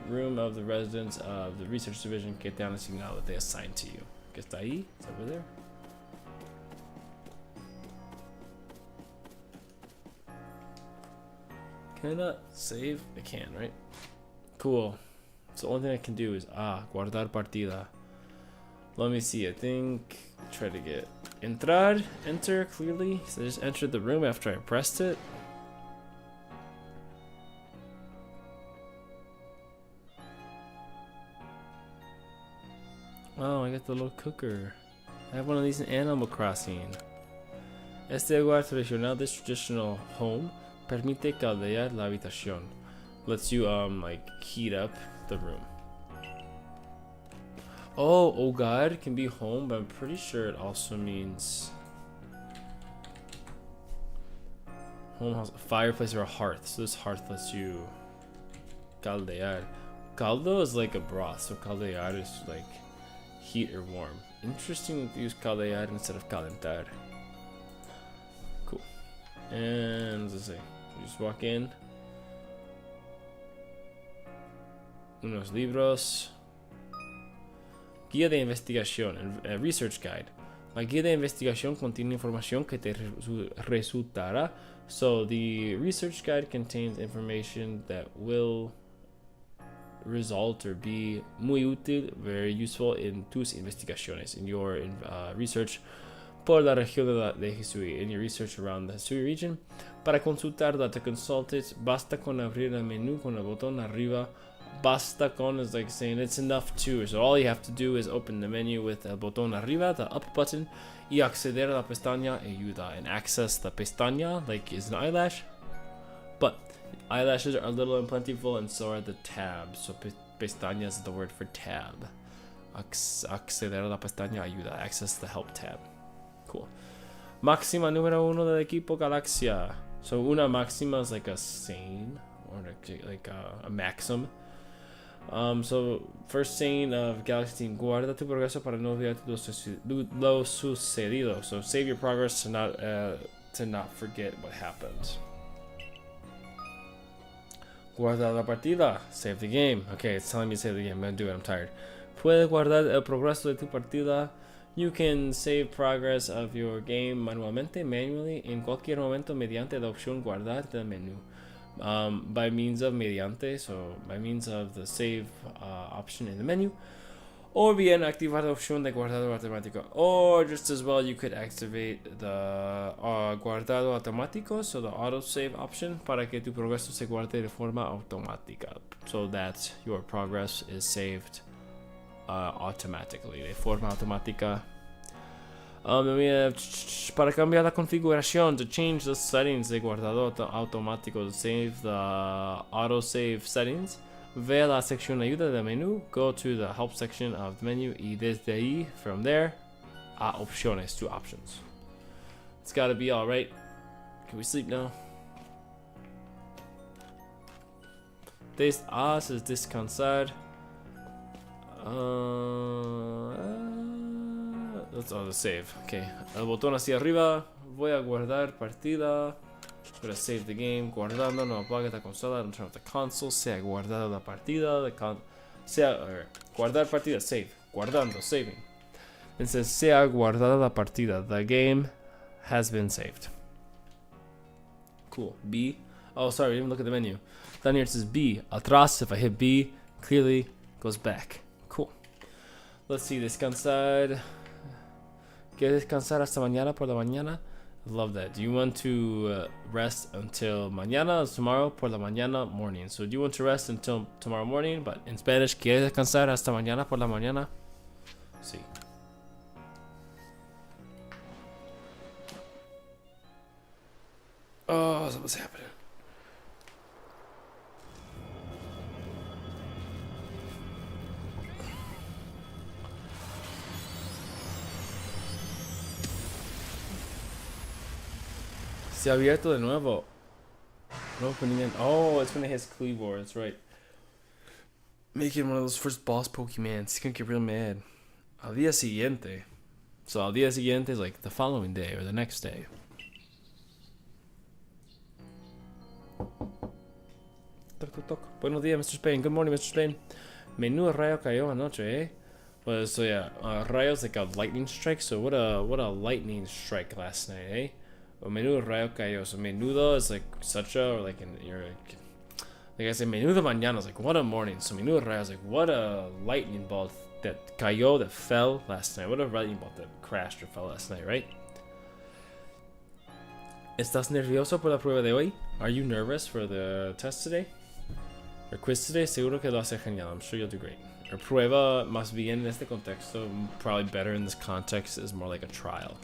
room of the residence of the research division que te han asignado, they assigned to you. ¿Qué está ahí? It's over there. Can I not save? I can, right? Cool. So the only thing I can do is guardar partida. Let me see. I think try to get enter clearly. So I just entered the room after I pressed it. Oh, I got the little cooker. I have one of these in Animal Crossing. Este lugar tradicional, this traditional home, permite caldear la habitación. Lets you like heat up the room. Oh God can be home, but I'm pretty sure it also means home house, fireplace or a hearth. So this hearth lets you caldear. Caldo is like a broth, so caldear is like heat or warm. Interesting to use caldear instead of calentar. Cool. And let's see. You just walk in. Unos libros. Guía de investigación, research guide. La guía de investigación contiene información que te resultará. So the research guide contains information that will result or be muy útil, very useful in tus investigaciones, in your research por la región de Hisui, in your research around the Hisui region. Para consultarla, to consult it, basta con abrir el menú con el botón arriba. Basta con is like saying it's enough to. So all you have to do is open the menu with el botón arriba, the up button, y acceder a la pestaña ayuda, and access the pestaña like is an eyelash, but eyelashes are a little unplentiful, and so are the tabs. So pestaña is the word for tab. Acceder a la pestaña ayuda, access the help tab. Cool. Máxima número 1 del equipo Galaxia. So una máxima is like a sane or like a maxim. So first saying of Galaxy Team, guarda tu progreso para no olvidar lo sucedido. So save your progress to not forget what happened. Guarda la partida. Save the game. Okay, it's telling me to save the game. I'm gonna do it. I'm tired. Puedes guardar el progreso de tu partida. You can save progress of your game manually, en cualquier momento mediante la opción guardar del menú. By means of mediante, so by means of the save option in the menu, or bien activar la opción de guardado automático, or just as well you could activate the guardado automático, so the autosave option, para que tu progreso se guarde de forma automática, so that your progress is saved automatically, de forma automática. Para cambiar la configuración, to change the settings de guardado automático, to save the autosave settings, ve a la sección ayuda del menú, go to the help section of the menu, y desde ahí, from there, a opciones, to options. It's gotta be alright. Can we sleep now? Says descansar. Let's the save. Okay, el botón hacia arriba. Voy a guardar partida. Gonna save the game. Guardando, no apague la consola. Don't turn off the console. Sea guardada la partida. Guardar partida. Save. Guardando. Saving. It says sea guardada la partida. The game has been saved. Cool. B. Oh, sorry. I didn't even look at the menu. Down here it says B. Atrás. If I hit B, clearly goes back. Cool. Let's see. Descansar. ¿Quieres descansar hasta mañana por la mañana? Love that. Do you want to rest until mañana, tomorrow por la mañana morning? So do you want to rest until tomorrow morning? But in Spanish, ¿quieres descansar hasta mañana por la mañana? Sí. Oh, what's happening? Se ha abierto de nuevo. No opening in. Oh, it's when it hits Cleavor. That's right. Making one of those first boss Pokemons. He's gonna get real mad. Al día siguiente. So al día siguiente is like the following day or the next day. Toc, toc, toc. Buenos días, Mr. Spain. Good morning, Mr. Spain. Menudo rayo cayó anoche, eh? Well, so yeah, rayos like a lightning strike. So what a lightning strike last night, eh? O menudo rayo cayó. So menudo is like such a, or like like I say, menudo mañana is like what a morning. So menudo rayo is like what a lightning bolt that cayó, that fell last night. What a lightning bolt that crashed or fell last night, right? ¿Estás nervioso por la prueba de hoy? Are you nervous for the test today? Or quiz today? Seguro que lo hace genial. I'm sure you'll do great. Or prueba más bien en este contexto, probably better in this context, is more like a trial.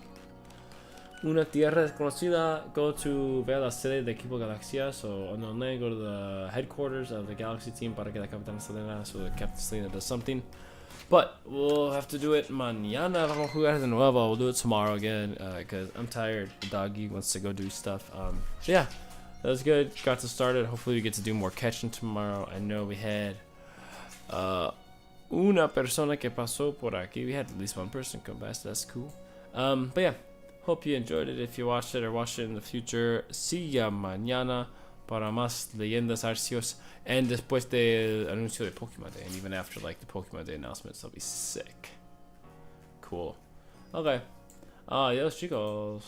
Una tierra desconocida. Go to ver la sede de equipo Galaxia. So no, go to the headquarters of the Galaxy team para que la Capitana Selena, so the Captain Selena does something. But we'll have to do it mañana. Vamos a jugar de nuevo. We'll do it tomorrow again because I'm tired. The doggy wants to go do stuff. So yeah, that was good. Got to start it. Hopefully we get to do more catching tomorrow. I know we had una persona que pasó por aquí. We had at least one person come by, so that's cool. But yeah, hope you enjoyed it. If you watched it or watched it in the future, see ya mañana para más Leyendas Arceus. And después del anuncio de Pokemon Day, and even after like the Pokemon Day announcements, that'll be sick. Cool. Okay. Adios, chicos.